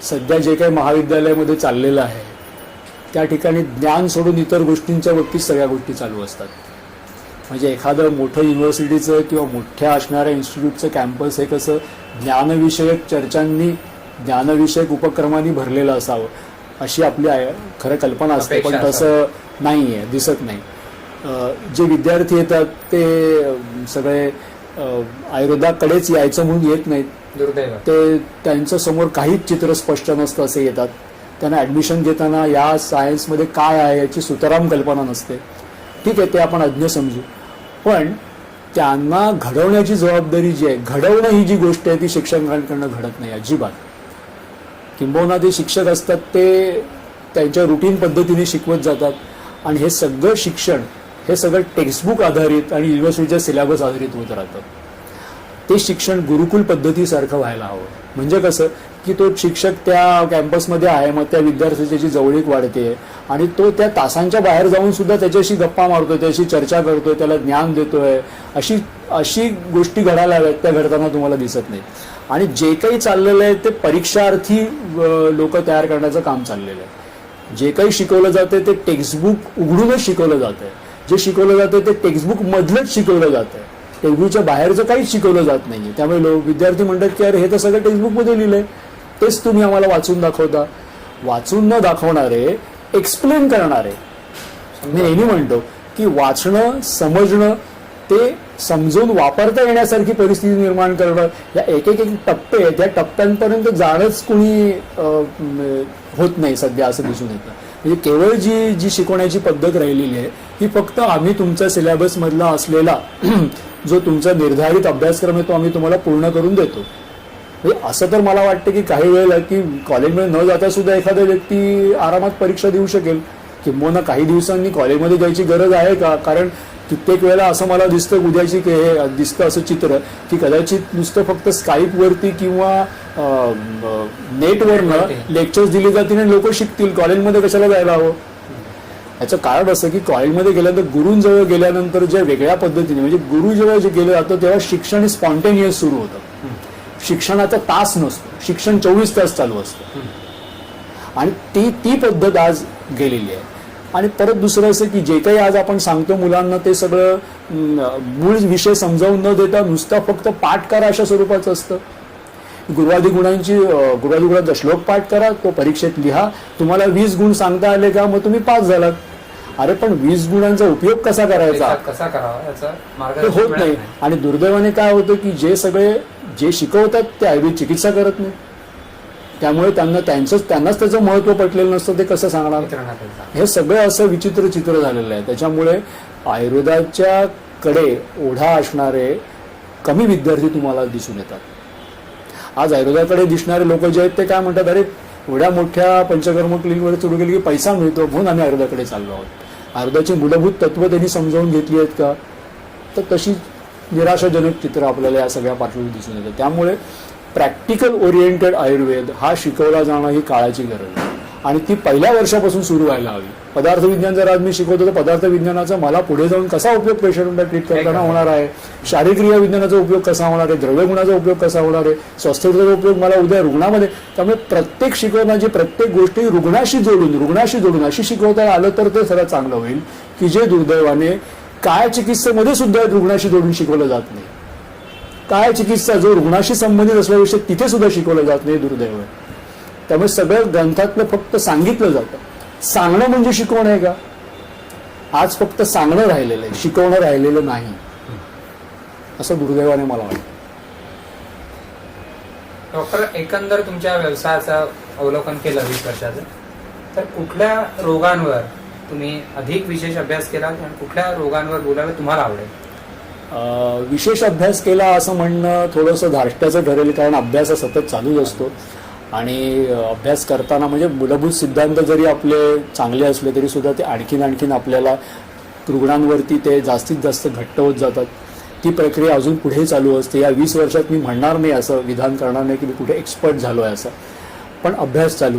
सध्या जे काही महाविद्यालयामध्ये चाललेलं आहे त्या ठिकाणी ज्ञान सोडून इतर गोष्टींच्या बाबतीत सगळ्या गोष्टी चालू असतात. म्हणजे एखादं मोठं युनिव्हर्सिटीचं किंवा मोठ्या असणाऱ्या इन्स्टिट्यूटचं कॅम्पस हे कसं ज्ञानविषयक चर्चांनी, ज्ञानविषयक उपक्रमांनी भरलेलं असावं अशी आपली खरं कल्पना असते, पण तसं नाही आहे, दिसत नाही. जे विद्यार्थी येतात ते सगळे आयुर्वेदाकडेच यायचं म्हणून येत नाहीत, ते त्यांच्या समोर काहीच चित्र स्पष्ट नसतं असे येतात. त्यांना ॲडमिशन घेताना या सायन्समध्ये काय आहे याची सुतराम कल्पना नसते. ठीक आहे, ते आपण अज्ञ समजू, पण त्यांना घडवण्याची जबाबदारी जी आहे, घडवणं ही जी गोष्ट आहे ती शिक्षकांकडनं घडत नाही अजिबात. किंबहुना ते शिक्षक असतात ते त्यांच्या रुटीन पद्धतीने शिकवत जातात आणि हे सगळं शिक्षण हे सगळं टेक्स्टबुक आधारित आणि युनिव्हर्सिटीच्या सिलेबस आधारित होत राहतं. ते शिक्षण गुरुकुल पद्धतीसारखं व्हायला हवं. म्हणजे कसं की तो शिक्षक त्या कॅम्पसमध्ये आहे, मग त्या विद्यार्थ्याची जवळीक वाढते आणि तो त्या तासांच्या बाहेर जाऊन सुद्धा त्याच्याशी गप्पा मारतोय, त्याची चर्चा करतोय, त्याला ज्ञान देतोय. अशी अशी गोष्टी घडायला हव्यात, त्या घडताना तुम्हाला दिसत नाही. आणि जे काही चाललेलं आहे ते परीक्षार्थी लोक तयार करण्याचं काम चाललेलं आहे. जे काही शिकवलं जातं ते टेक्स्टबुक उघडूनच शिकवलं जातंय. जे शिकवलं जातं ते टेक्स्टबुक मधलंच शिकवलं जातंय. टेक्स्टबुकच्या बाहेरचं काहीच शिकवलं जात नाहीये. त्यामुळे विद्यार्थी म्हणतात की अरे हे तर सगळं टेक्स्टबुकमध्ये लिहिलंय, तेच तुम्ही आम्हाला वाचून दाखवता. वाचून न दाखवणारे एक्सप्लेन करणारे. मी नेहमी म्हणतो की वाचणं, समजणं, ते समजून वापरता येण्यासारखी परिस्थिती निर्माण करणं, या एक एक टप्पे आहेत, त्या टप्प्यांपर्यंत जाणंच कुणी होत नाही सध्या असं दिसून येतं. म्हणजे केवळ जी शिकवण्याची पद्धत राहिलेली आहे ही फक्त आम्ही तुमच्या सिलेबसमधला असलेला जो तुमचा निर्धारित अभ्यासक्रम आहे तो आम्ही तुम्हाला पूर्ण करून देतो. म्हणजे असं तर मला वाटतं की काही वेळेला की कॉलेजमध्ये न जाता सुद्धा एखादा व्यक्ती आरामात परीक्षा देऊ शकेल. किंबहुना काही दिवसांनी कॉलेजमध्ये जायची गरज आहे का? कारण कित्येक वेळेला असं मला दिसतं उद्याची हे दिसतं असं चित्र की कदाचित नुसतं फक्त स्काईपवरती किंवा नेटवरनं लेक्चर्स दिली जातील आणि लोक शिकतील. कॉलेजमध्ये कशाला जायला हवं? याचं कारण असं की कॉलेजमध्ये गेल्यानंतर गुरूंजवळ गेल्यानंतर ज्या वेगळ्या पद्धतीने, म्हणजे गुरु जेव्हा जे गेलं जातं तेव्हा शिक्षण स्पॉन्टेनियस सुरू होतं. शिक्षणाचा तास नसतो, शिक्षण 24 तास चालू असतं. आणि ती पद्धत आज गेलेली आहे. आणि परत दुसरं असं की जे काही आज आपण सांगतो मुलांना ते सगळं मूळ विषय समजावून न देता नुसता फक्त पाठ करा अशा स्वरूपाचं असतं. गुरुवादी गुणांचा श्लोक पाठ करा, तो परीक्षेत लिहा, तुम्हाला 20 गुण सांगता आले का मग तुम्ही पास झालात. अरे पण 20 गुणांचा उपयोग कसा करायचा कसा करावा याचा मार्ग होत नाही. आणि दुर्दैवाने काय होतं की जे शिकवतात ते आयुर्वेद चिकित्सा करत नाही. त्यामुळे त्यांनाच त्याचं महत्व पटलेलं नसतं, ते कसं सांगणार? हे सगळं असं विचित्र चित्र झालेलं आहे. त्याच्यामुळे आयुर्वेदाच्या कडे ओढा असणारे कमी विद्यार्थी तुम्हाला दिसून येतात. आज आयुर्वेदाकडे दिसणारे लोक जे आहेत ते काय म्हणतात, अरे एवढ्या मोठ्या पंचकर्म क्लिनिकवर सुरू केली की पैसा मिळतो म्हणून आम्ही आयुर्वेदाकडे चाललो आहोत. आयुर्वेदाची मूलभूत तत्व त्यांनी समजावून घेतली आहेत का? तर तशी निराशाजनक चित्र आपल्याला या सगळ्या पार्श्वभूमीवर दिसून येतं. त्यामुळे प्रॅक्टिकल ओरिएंटेड आयुर्वेद हा शिकवला जाणं ही काळाची गरज आहे आणि ती पहिल्या वर्षापासून सुरू व्हायला हवी. पदार्थ विज्ञान जर आज मी शिकवतो तर पदार्थ विज्ञानाचा मला पुढे जाऊन कसा उपयोग पेशंटला ट्रीट करताना होणार आहे, शारीरिक विज्ञानाचा उपयोग कसा होणार आहे, द्रव्यगुणाचा उपयोग कसा होणार आहे, स्वास्थ्याचा उपयोग मला उद्या रुग्णामध्ये. त्यामुळे प्रत्येक शिकवण्याची प्रत्येक गोष्टी रुग्णाशी जोडून अशी शिकवता आलं तर ते सगळं चांगलं होईल की जे दुर्दैवाने काय चिकित्सेमध्ये सुद्धा रुग्णाशी जोडून शिकवलं जात नाही. काय चिकित्सा जो रुग्णाशी संबंधित असलेला विषय तिथे सुद्धा शिकवलं जात नाही, दुर्दैव आहे. त्यामुळे सगळ्या ग्रंथातलं फक्त सांगितलं जातं. सांगणं म्हणजे शिकवणं आहे का? आज फक्त सांगणं राहिलेलं आहे, शिकवणं राहिलेलं नाही, असं दुर्दैवाने मला वाटतं. डॉक्टर, एकंदर तुमच्या व्यवसायाचं अवलोकन केलं 20 वर्षाचं, तर कुठल्या रोगांवर तुम्ही अधिक विशेष अभ्यास केला आणि कुठल्या रोगांवर बोलायला तुम्हाला आवडेल? विशेष अभ्यास केला असं म्हणणं थोडंसं धार्ष्ट्याचं ठरेल, कारण अभ्यास हा सतत चालूच असतो आणि अभ्यास करताना म्हणजे मूलभूत सिद्धांत जरी आपले चांगले असले तरी सुद्धा ते आणखीन आपल्याला रुग्णांवरती ते जास्तीत जास्त घट्ट होत जातात. ती प्रक्रिया अजून पुढे चालू असते. या 20 वर्षात मी म्हणणार नाही, असं विधान करणार नाही की मी कुठे एक्सपर्ट झालो आहे असं, पण अभ्यास चालू